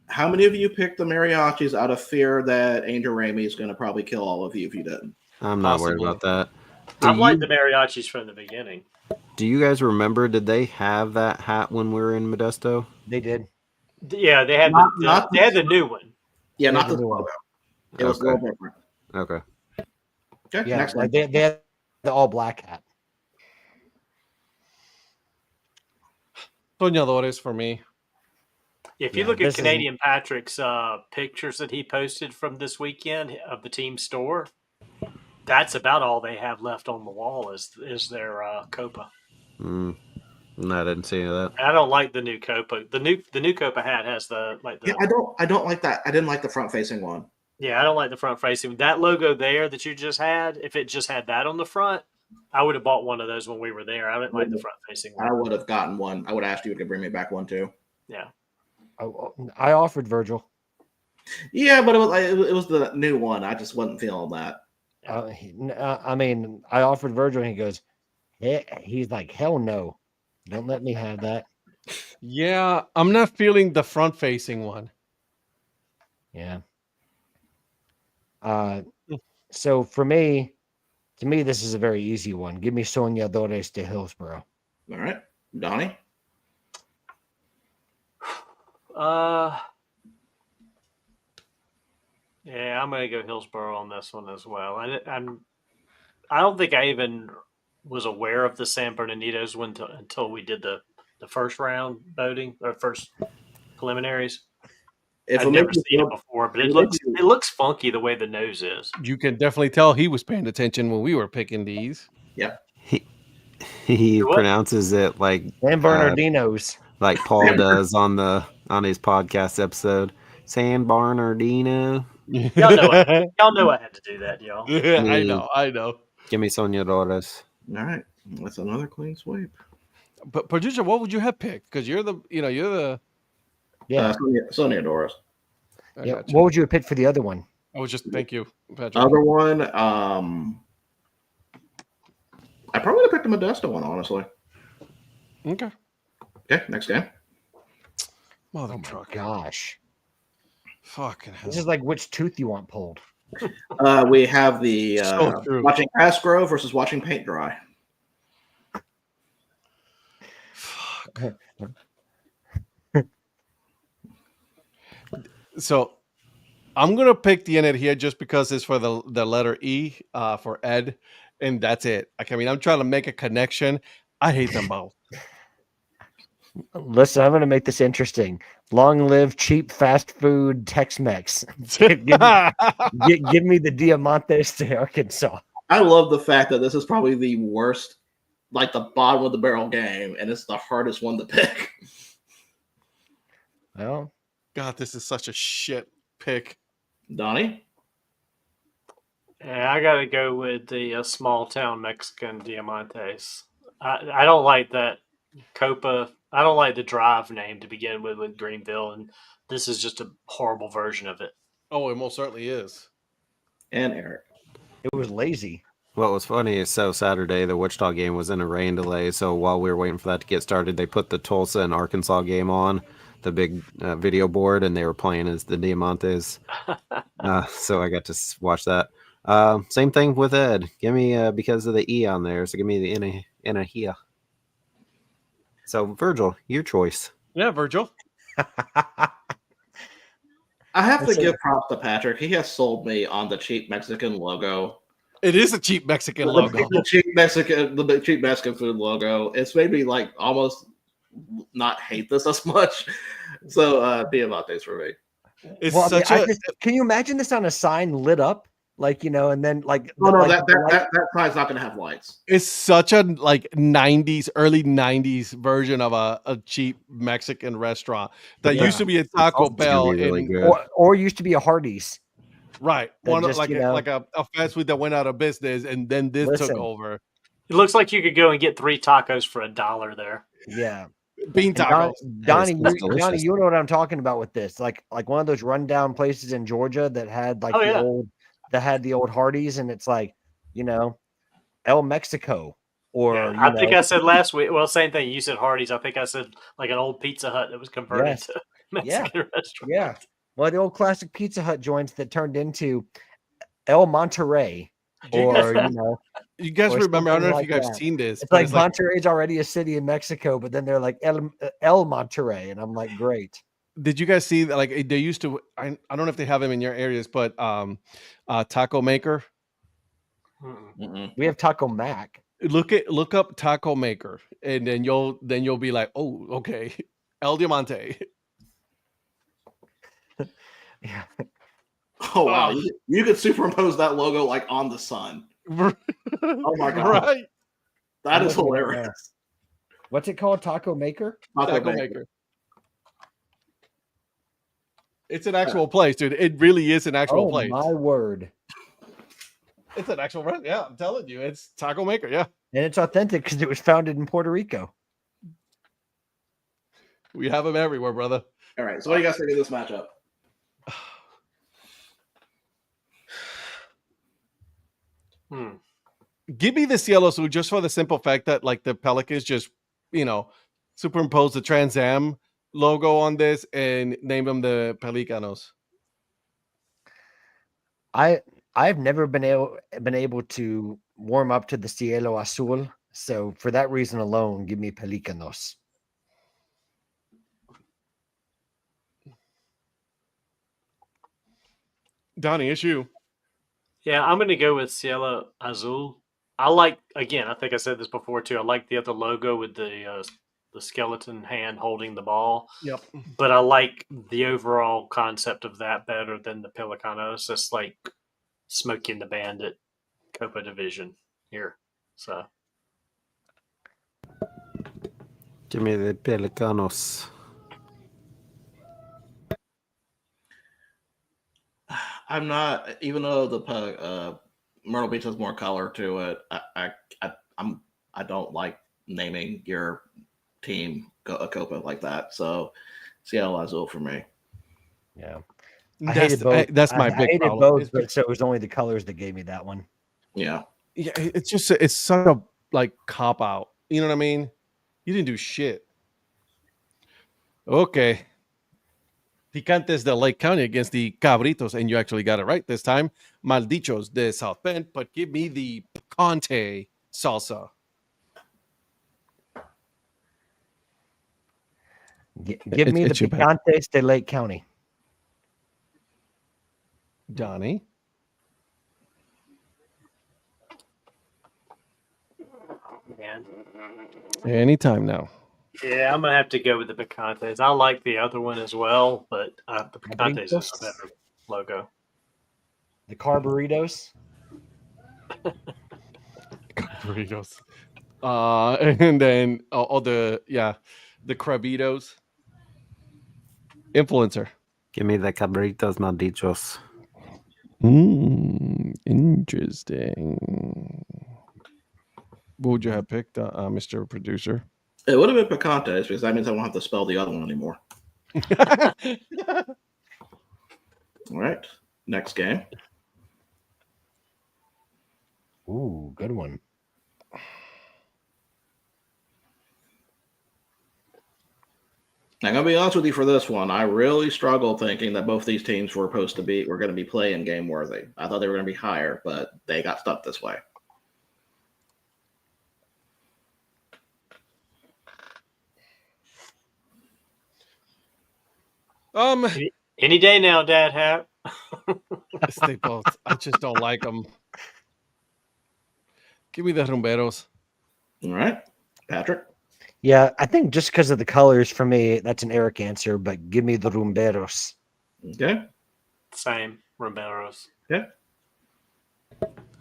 How many of you picked the mariachis out of fear that Angel Ramey is going to probably kill all of you if you didn't? I'm not worried Possibly. about that. I've liked the mariachis from the beginning. Do you guys remember? Did they have that hat when we were in Modesto? They did. Yeah, they had they had the new one. Yeah, They not have the the new one. logo. It was a little different. Okay. Okay, Yeah, next like one. they had the all black hat. Soñadores for me. If you Yeah, look this at is- Canadian Patrick's pictures that he posted from this weekend of the team store, that's about all they have left on the wall is their COPA. No, I didn't see any of that. And I don't like the new COPA. The new COPA hat has the Yeah, I don't like that. I didn't like the front facing one. Yeah, I don't like the front facing. That logo there that you just had, if it just had that on the front, I would have bought one of those when we were there. I didn't like the front facing I one. would have gotten one. I would have asked you to bring me back one too. Yeah. I offered Virgil. Yeah, but it was the new one. I just wasn't feeling that. I mean, I offered Virgil, and he goes, he's like, hell no, don't let me have that. Yeah, I'm not feeling the front-facing one. Yeah. So for me, to me, this is a very easy one. Give me Soñadores de Hillsborough. All right, Donnie. Yeah, I'm gonna go Hillsborough on this one as well. I don't think I even was aware of the San Bernardinos until we did the first round voting or first preliminaries. If I've it never makes you seen it feel, before, but if it it makes looks you- funky the way the nose is. You can definitely tell he was paying attention when we were picking these. yeah. He What? pronounces it San Bernardinos. like Paul does on his podcast episode. San Bernardino. Y'all know I had to do that, y'all. I know. Give me Soñadores. All right, that's another clean sweep. But producer, what would you have picked? Because you're the. Yeah. Sonia Doris. I Yeah. got you. What would you have picked for the other one? I was just thank you, Patrick. Other one, I probably would have picked the Modesto one, honestly. Okay. Okay, next game. Mother Oh my truck. gosh. Fucking hell. This is like which tooth you want pulled. We have the So true. watching grass grow versus watching paint dry. Fuck. So I'm gonna pick the energía just because it's for the letter E for Ed, and that's it. I mean, I'm trying to make a connection. I hate them both. Listen, I'm going to make this interesting. Long live cheap fast food Tex-Mex. give me the Diamantes de Arkansas. I love the fact that this is probably the worst, like the bottom of the barrel game, and it's the hardest one to pick. Well, God, this is such a shit pick. Donnie? Yeah, I got to go with the small town Mexican Diamantes. I don't like that COPA. I don't like the drive name to begin with Greenville, and this is just a horrible version of it. Oh, it most certainly is. And Eric. it was lazy. What was funny is Saturday, the Wichita game was in a rain delay. So while we were waiting for that to get started, they put the Tulsa and Arkansas game on the big video board, and they were playing as the Diamantes. So I got to watch that. Same thing with Ed. Give me because of the E on there. So give me the energía. So Virgil, your choice. Yeah, Virgil. I have to give props to Patrick. He has sold me on the cheap Mexican logo. It is a cheap Mexican logo. The cheap Mexican food logo. It's made me like almost not hate this as much. So Diamantes for me. It's Well, such can you imagine this on a sign lit up? Like, and then like Oh no, like that sign's not gonna have lights. It's such a like 90s, early 90s version of a cheap Mexican restaurant that used to be a Taco Bell really good. or used to be a Hardee's. Right. That One just, like a fast food that went out of business and then this took Listen. over. It looks like you could go and get 3 tacos for $1 there. Yeah. Bean And tacos. Donnie, That's Donnie, delicious. you know what I'm talking about with this. Like one of those rundown places in Georgia that had like the old Hardee's, and it's like, El Mexico. Or Yeah, I think I said last week. Well, same thing. You said Hardee's. I think I said like an old Pizza Hut that was converted Yes. to Mexican restaurant. Yeah. Well, the old classic Pizza Hut joints that turned into El Monterey. Or You guys or remember? I don't know something if you like guys that. seen this. It's but like Monterrey's already a city in Mexico, but then they're like El Monterey, and I'm like, great. Did you guys see that? Like they used to. I don't know if they have them in your areas, but Taco Maker. We have Taco Mac. Look up Taco Maker, and then you'll be like, oh, okay, El Diamante. Yeah. Oh wow, you could superimpose that logo like on the sun. Oh my god, Right? that is hilarious. What's it called? Taco Maker? Taco Maker. It's an actual place, dude. It really is an actual place. My word. It's an actual restaurant. Yeah, I'm telling you, it's Taco Maker. Yeah, And it's authentic because it was founded in Puerto Rico. we have them everywhere, brother. All right, so what do you guys think of this matchup? Give me this yellow suit just for the simple fact that like the Pelicans just, superimpose the Trans Am logo on this and name them the Pelicanos. I've never been able to warm up to the Cielo Azul, so for that reason alone, give me Pelicanos. Donnie, it's you. Yeah, I'm going to go with Cielo Azul. I like, again, I think I said this before too. I like the other logo with the skeleton hand holding the ball. Yep. But I like the overall concept of that better than the Pelicanos. It's like Smokey and the Bandit Copa division here. So Give me the Pelicanos. I'm not, even though the Myrtle Beach has more color to it. I don't like naming your team a Copa like that. So Cielo Azul for me. Yeah, I hated both. That's my I big hated problem. both, but so it was only the colors that gave me that one. Yeah. Yeah, it's such a like cop out. You know what I mean? You didn't do shit. Okay. Picantes de Lake County against the Cabritos, and you actually got it right this time. Maldichos de South Bend, but give me the Picante salsa. Give me the It's your bet. Picantes de Lake County. Donnie. man, Anytime now. yeah, I'm gonna have to go with the Picantes. I like the other one as well, but the Picantes is a better logo. The Carburitos. Burritos. And then all the Crabitos. Influencer. Give me the Cabritos Maldichos. Interesting. What would you have picked, Mr. Producer? It would have been Picantes because that means I won't have to spell the other one anymore. All right. Next game. Ooh, good one. I'm gonna be honest with you for this one. I really struggled thinking that both these teams were going to be playing game worthy. I thought they were going to be higher, but they got stuck this way. Any day now, Dad Hat. They both. I just don't like them. Give me the Rumberos. All right, Patrick. Yeah, I think just because of the colors, for me, that's an Eric answer. But give me the Rumberos. Okay. Same Romberos. Okay.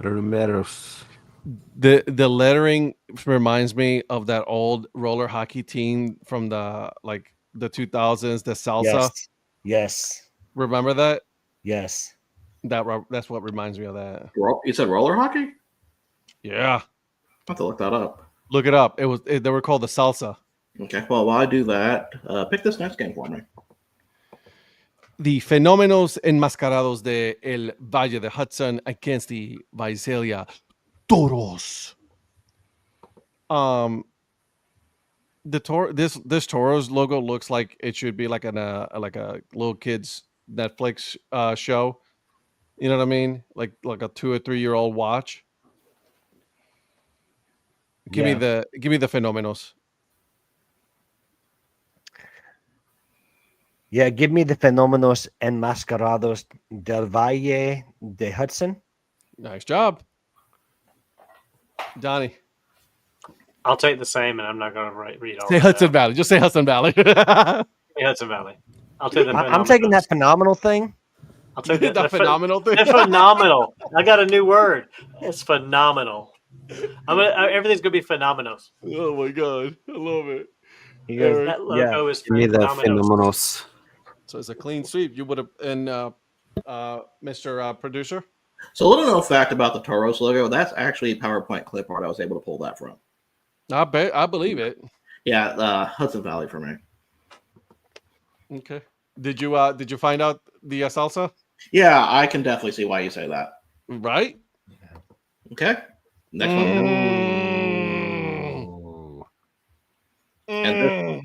Rumberos. The lettering reminds me of that old roller hockey team from the 2000s, the salsa. Yes. Remember that? Yes. That's what reminds me of that. You said roller hockey? Yeah. I'll have to look that up. Look it up. They were called the salsa. Okay. Well, while I do that, pick this next game for me. The Fenómenos Enmascarados de El Valle de Hudson against the Visalia Toros. This Toros logo looks like it should be like a little kid's Netflix show. You know what I mean? Like a 2 or 3 year old watch. Give me the Fenómenos. Yeah, give me the Fenómenos Enmascarados del Valle de Hudson. Nice job, Donnie. I'll take the same, and I'm not going to read all. Say Hudson Valley. Just say Hudson Valley. Hudson Valley. I'll take the. I'm taking that phenomenal thing. I'll take the phenomenal thing. It's phenomenal. I got a new word. It's phenomenal. Everything's gonna be phenomenos. Oh my god, I love it. That logo is Give me the phenomenos. Fenómenos. So it's a clean sweep. You would have, and Mr. Producer. So a little known fact about the Toros logo, that's actually a PowerPoint clip art I was able to pull that from. I believe it. Yeah, Hudson Valley for me. Okay. Did you find out the salsa? Yeah, I can definitely see why you say that. Right. Okay. Next one. Mm. And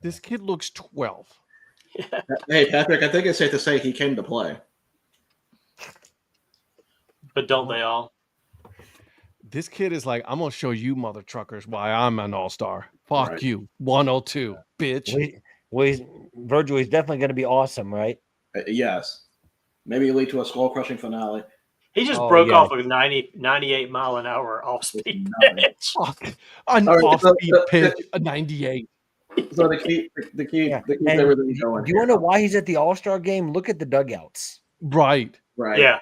This kid looks 12. Hey, Patrick, I think it's safe to say he came to play. But don't they all? This kid is like, I'm gonna show you mother truckers why I'm an all-star. Fuck Right. you, 102, bitch. Virgil, he's definitely going to be awesome, right? Yes. Maybe lead to a skull-crushing finale. He just Oh, broke yeah. off a 98 mile an hour off speed pitch. Fuck. An All right, off-speed so- pitch, a 98. So the key Yeah. keep And everything going. do you want to know why he's at the All-Star game? Look at the dugouts. Right. Right. Yeah.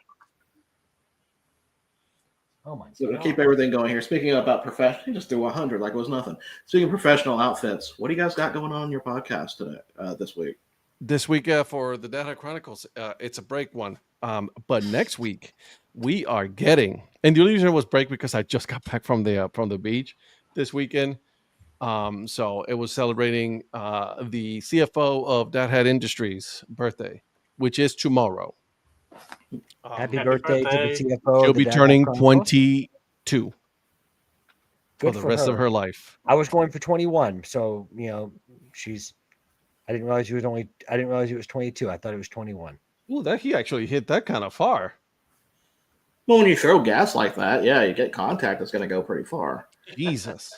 Oh my So to god. keep everything going here, speaking about professional, he just threw 100 like it was nothing. Speaking of professional outfits, what do you guys got going on in your podcast today, this week? This week for the Dad Hat Chronicles, it's a break one. But next week we are getting, and the only reason it was break because I just got back from the beach this weekend. So it was celebrating the CFO of Dad Hat Industries' birthday, which is tomorrow. Happy Happy birthday birthday. to the CFO. She'll of the be Dad Hat turning Chronicles. 22 Good for the rest of her life. I was going for 21, so I didn't realize it was 22. I thought it was 21. Ooh, that he actually hit that kind of far. Well, when you throw gas like that, yeah, you get contact that's going to go pretty far. Jesus.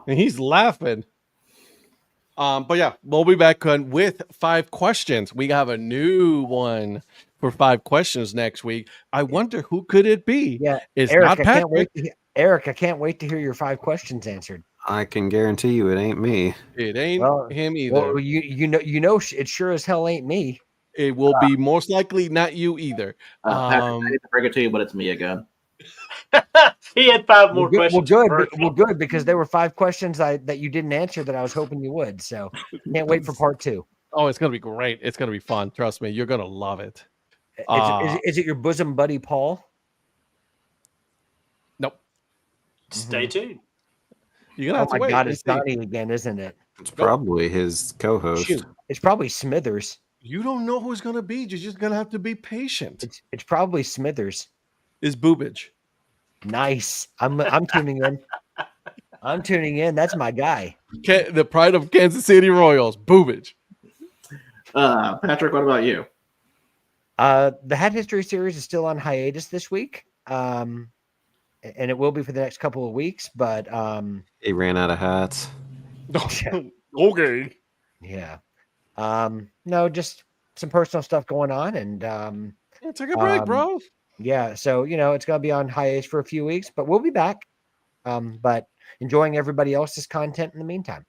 And he's laughing. But yeah, we'll be back with 5 questions. We have a new one for 5 questions next week. I wonder who could it be? Yeah, It's Eric, not I Patrick. can't wait. Eric, I can't wait to hear your 5 questions answered. I can guarantee you it ain't me. It ain't Well, him either. Well, you know, it sure as hell ain't me. It will be most likely not you either. Patrick, I hate to break it to you, but it's me again. He had 5 more Well, questions. good, because there were 5 questions that you didn't answer that I was hoping you would. So can't wait for part 2. Oh, it's gonna be great. It's gonna be fun. Trust me, you're gonna love it. Is it your bosom buddy Paul? Nope. Stay tuned. You're gonna Oh have to my wait. god, and it's see. Donnie again, isn't it? It's probably his co-host. Shoot, it's probably Smithers. You don't know who's gonna be. You're just gonna have to be patient. It's probably Smithers. It's Boobage. Nice. I'm tuning in. I'm tuning in. That's my guy. The pride of Kansas City Royals. Boobage. Patrick, what about you? The Hat History series is still on hiatus this week. And it will be for the next couple of weeks, but He ran out of hats. Okay. yeah. No, just some personal stuff going on, and Yeah, take a break, bro. yeah, so it's gonna be on hiatus for a few weeks, but we'll be back. But enjoying everybody else's content in the meantime.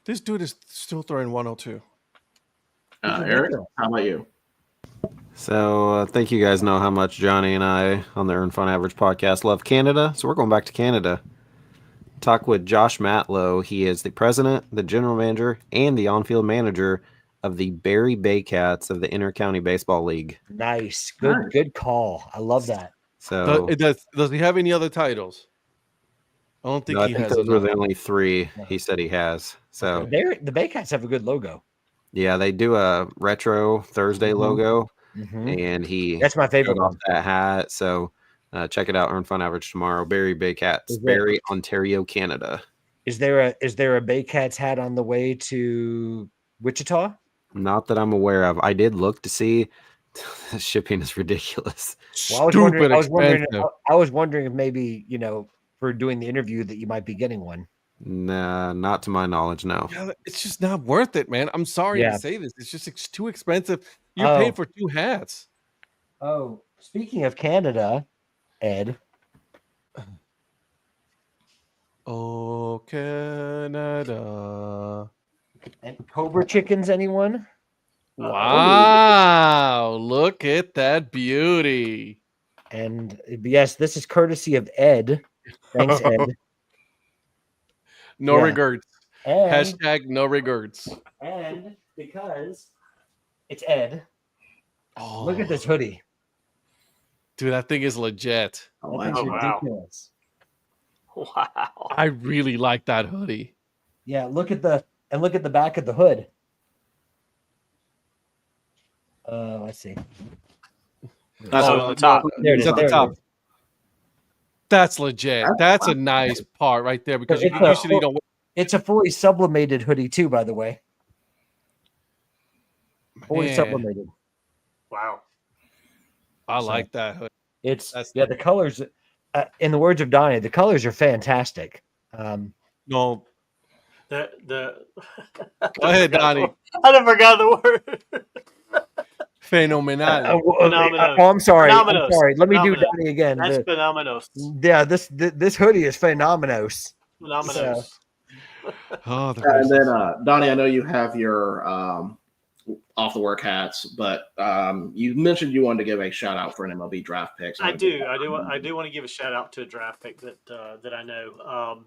This dude is still throwing 102. Eric, how about you? So I think you guys know how much Johnny and I on the Earn Fun Average podcast love Canada. So we're going back to Canada. Talk with Josh Matlow. He is the president, the general manager, and the on-field manager of the Barrie Baycats of the Inter-County Baseball League. Nice, good call. I love that. So Does he have any other titles? I don't think no, I he think has. those were enough. the only 3 he said he has. So The Baycats have a good logo. yeah, they do a retro Thursday logo, and he That's my favorite showed off one. that hat. So check it out. Earn Fun Average tomorrow. Barrie Baycats, Barrie, Ontario, Canada. Is there a Baycats hat on the way to Wichita? Not that I'm aware of. I did look to see. The shipping is ridiculous. Well, I was expensive. wondering if maybe for doing the interview that you might be getting one. Nah, not to my knowledge. No. Yeah, it's just not worth it, man. I'm sorry Yeah. to say this. It's just too expensive. You're paying for 2 hats. Oh, speaking of Canada, Ed. Oh, Canada. And Cobra chickens, anyone? Wow. Look at that beauty. And yes, this is courtesy of Ed. Thanks, Ed. No Yeah. regrets. And, Hashtag no regrets. and because it's Ed, Oh, look at this hoodie. dude, that thing is legit. Oh, That thing's wow. wow. ridiculous. Wow. I really like that hoodie. Yeah, look at the back of the hood. Let's see. That's on the top. There it It's is. at the there it top. is. That's legit. That's a nice part right there because you It's a usually don't. It's a fully sublimated hoodie too, by the way. Fully Man, sublimated. Wow. I So- like that hood. It's That's the colors. In the words of Donnie, the colors are fantastic. No, The go ahead, Donnie. I never forgot the word. Phenomenal. Phenomenal. I'm sorry. Phenomenos. I'm sorry. Let me do Phenomenos. Donnie again. That's phenomenous. This hoodie is phenomenos. Phenomenous. Oh, the And then, races. Donnie, I know you have your off the work hats, but you mentioned you wanted to give a shout out for an MLB draft pick. I do want to give a shout out to a draft pick that I know.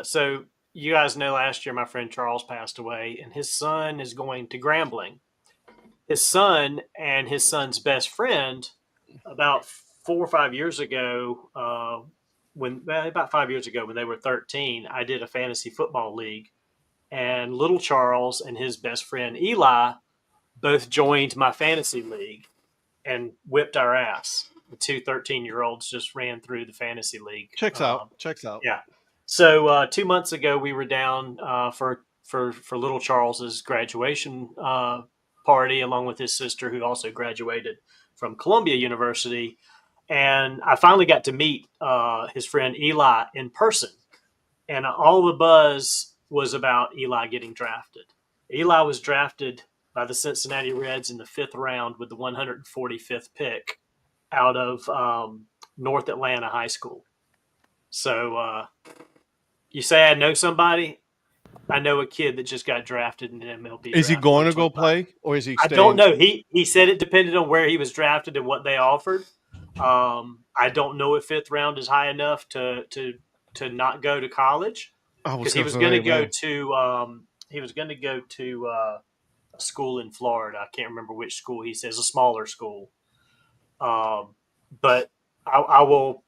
So you guys know last year my friend Charles passed away, and his son is going to Grambling. His son and his son's best friend, about 4 or 5 years ago, about 5 years ago when they were 13, I did a fantasy football league, and little Charles and his best friend Eli both joined my fantasy league and whipped our ass. The two 13-year-olds just ran through the fantasy league. Checks out. Yeah. So 2 months ago, we were down for little Charles's graduation party, along with his sister, who also graduated from Columbia University. And I finally got to meet his friend Eli in person. And all the buzz was about Eli getting drafted. Eli was drafted by the Cincinnati Reds in the 5th round with the 145th pick out of North Atlanta High School. So you say I know somebody? I know a kid that just got drafted in MLB. Is he going to go play, or is he? I don't know. He said it depended on where he was drafted and what they offered. I don't know if 5th round is high enough to not go to college, because he was going to go to a school in Florida. I can't remember which school. He says a smaller school. But I will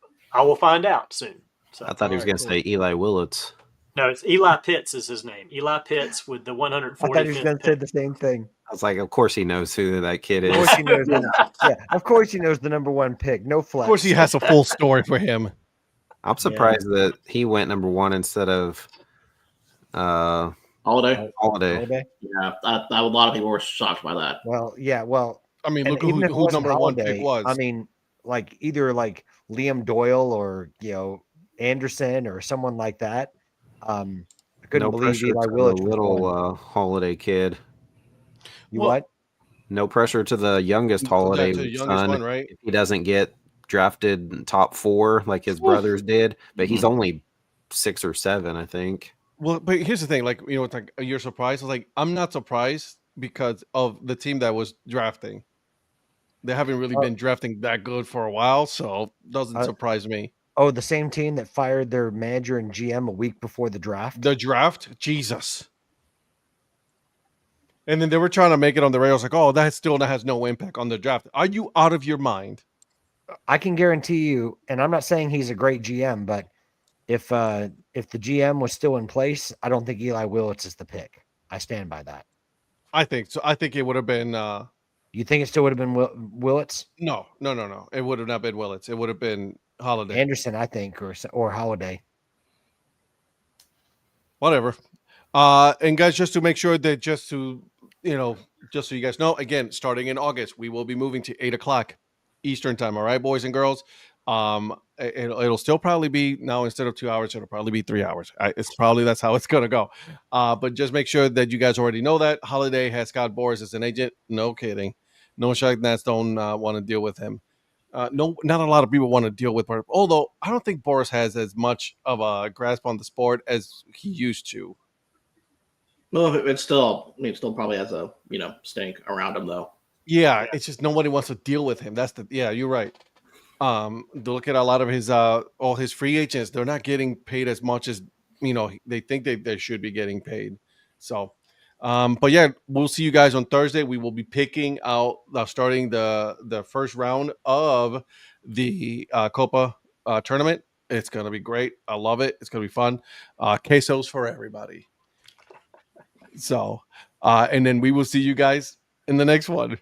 find out soon. So, I thought he was going to say Eli Willits. no, it's Eli Pitts is his name. Eli Pitts with the 145th. I thought he was going to say the same thing. I was like, of course he knows who that kid Of is. course he knows. Of course he knows the number 1 pick. No flex. Of course, he has a full story for him. I'm surprised that he went number 1 instead of Holiday. Yeah. Yeah, a lot of people were shocked by that. Well, yeah. Well, I mean, and look even if it who wasn't number 1 Holiday, pick was. I mean, like either like Liam Doyle or Anderson or someone like that. I couldn't no believe pressure Eli to the Willits was little going. Holiday kid. What? No pressure to the youngest Holiday To the youngest son. one, right? If he doesn't get drafted in top 4 like his brothers did, but he's only 6 or 7, I think. Well, but here's the thing, like, it's like you're surprised. Like, I'm not surprised because of the team that was drafting. They haven't really been drafting that good for a while, so it doesn't surprise me. Oh, the same team that fired their manager and GM a week before the draft. The draft, Jesus. And then they were trying to make it on the rails, like, oh, that has no impact on the draft. Are you out of your mind? I can guarantee you, and I'm not saying he's a great GM, but if the GM was still in place, I don't think Eli Willits is the pick. I stand by that. I think so. I think it would have been. You think it still would have been Willits? No. It would have not been Willits. It would have been Holiday. Anderson, I think, or Holiday. Whatever. And guys, just to make sure that just so you guys know, again, starting in August, we will be moving to 8:00 Eastern time. All right, boys and girls. It'll still probably be now, instead of 2 hours, it'll probably be 3 hours. That's how it's gonna go. But just make sure that you guys already know that Holiday has Scott Boras as an agent. No kidding. No Shagnats don't want to deal with him. No, not a lot of people want to deal with Boras. Although I don't think Boras has as much of a grasp on the sport as he used to. Well, it's still probably has a stink around him though. Yeah, it's just nobody wants to deal with him. You're right. Look at a lot of his all his free agents. They're not getting paid as much as they think they should be getting paid. So, but yeah, we'll see you guys on Thursday. We will be picking out starting the first round of the COPA tournament. It's gonna be great. I love it. It's gonna be fun. Quesos for everybody. So, and then we will see you guys in the next one.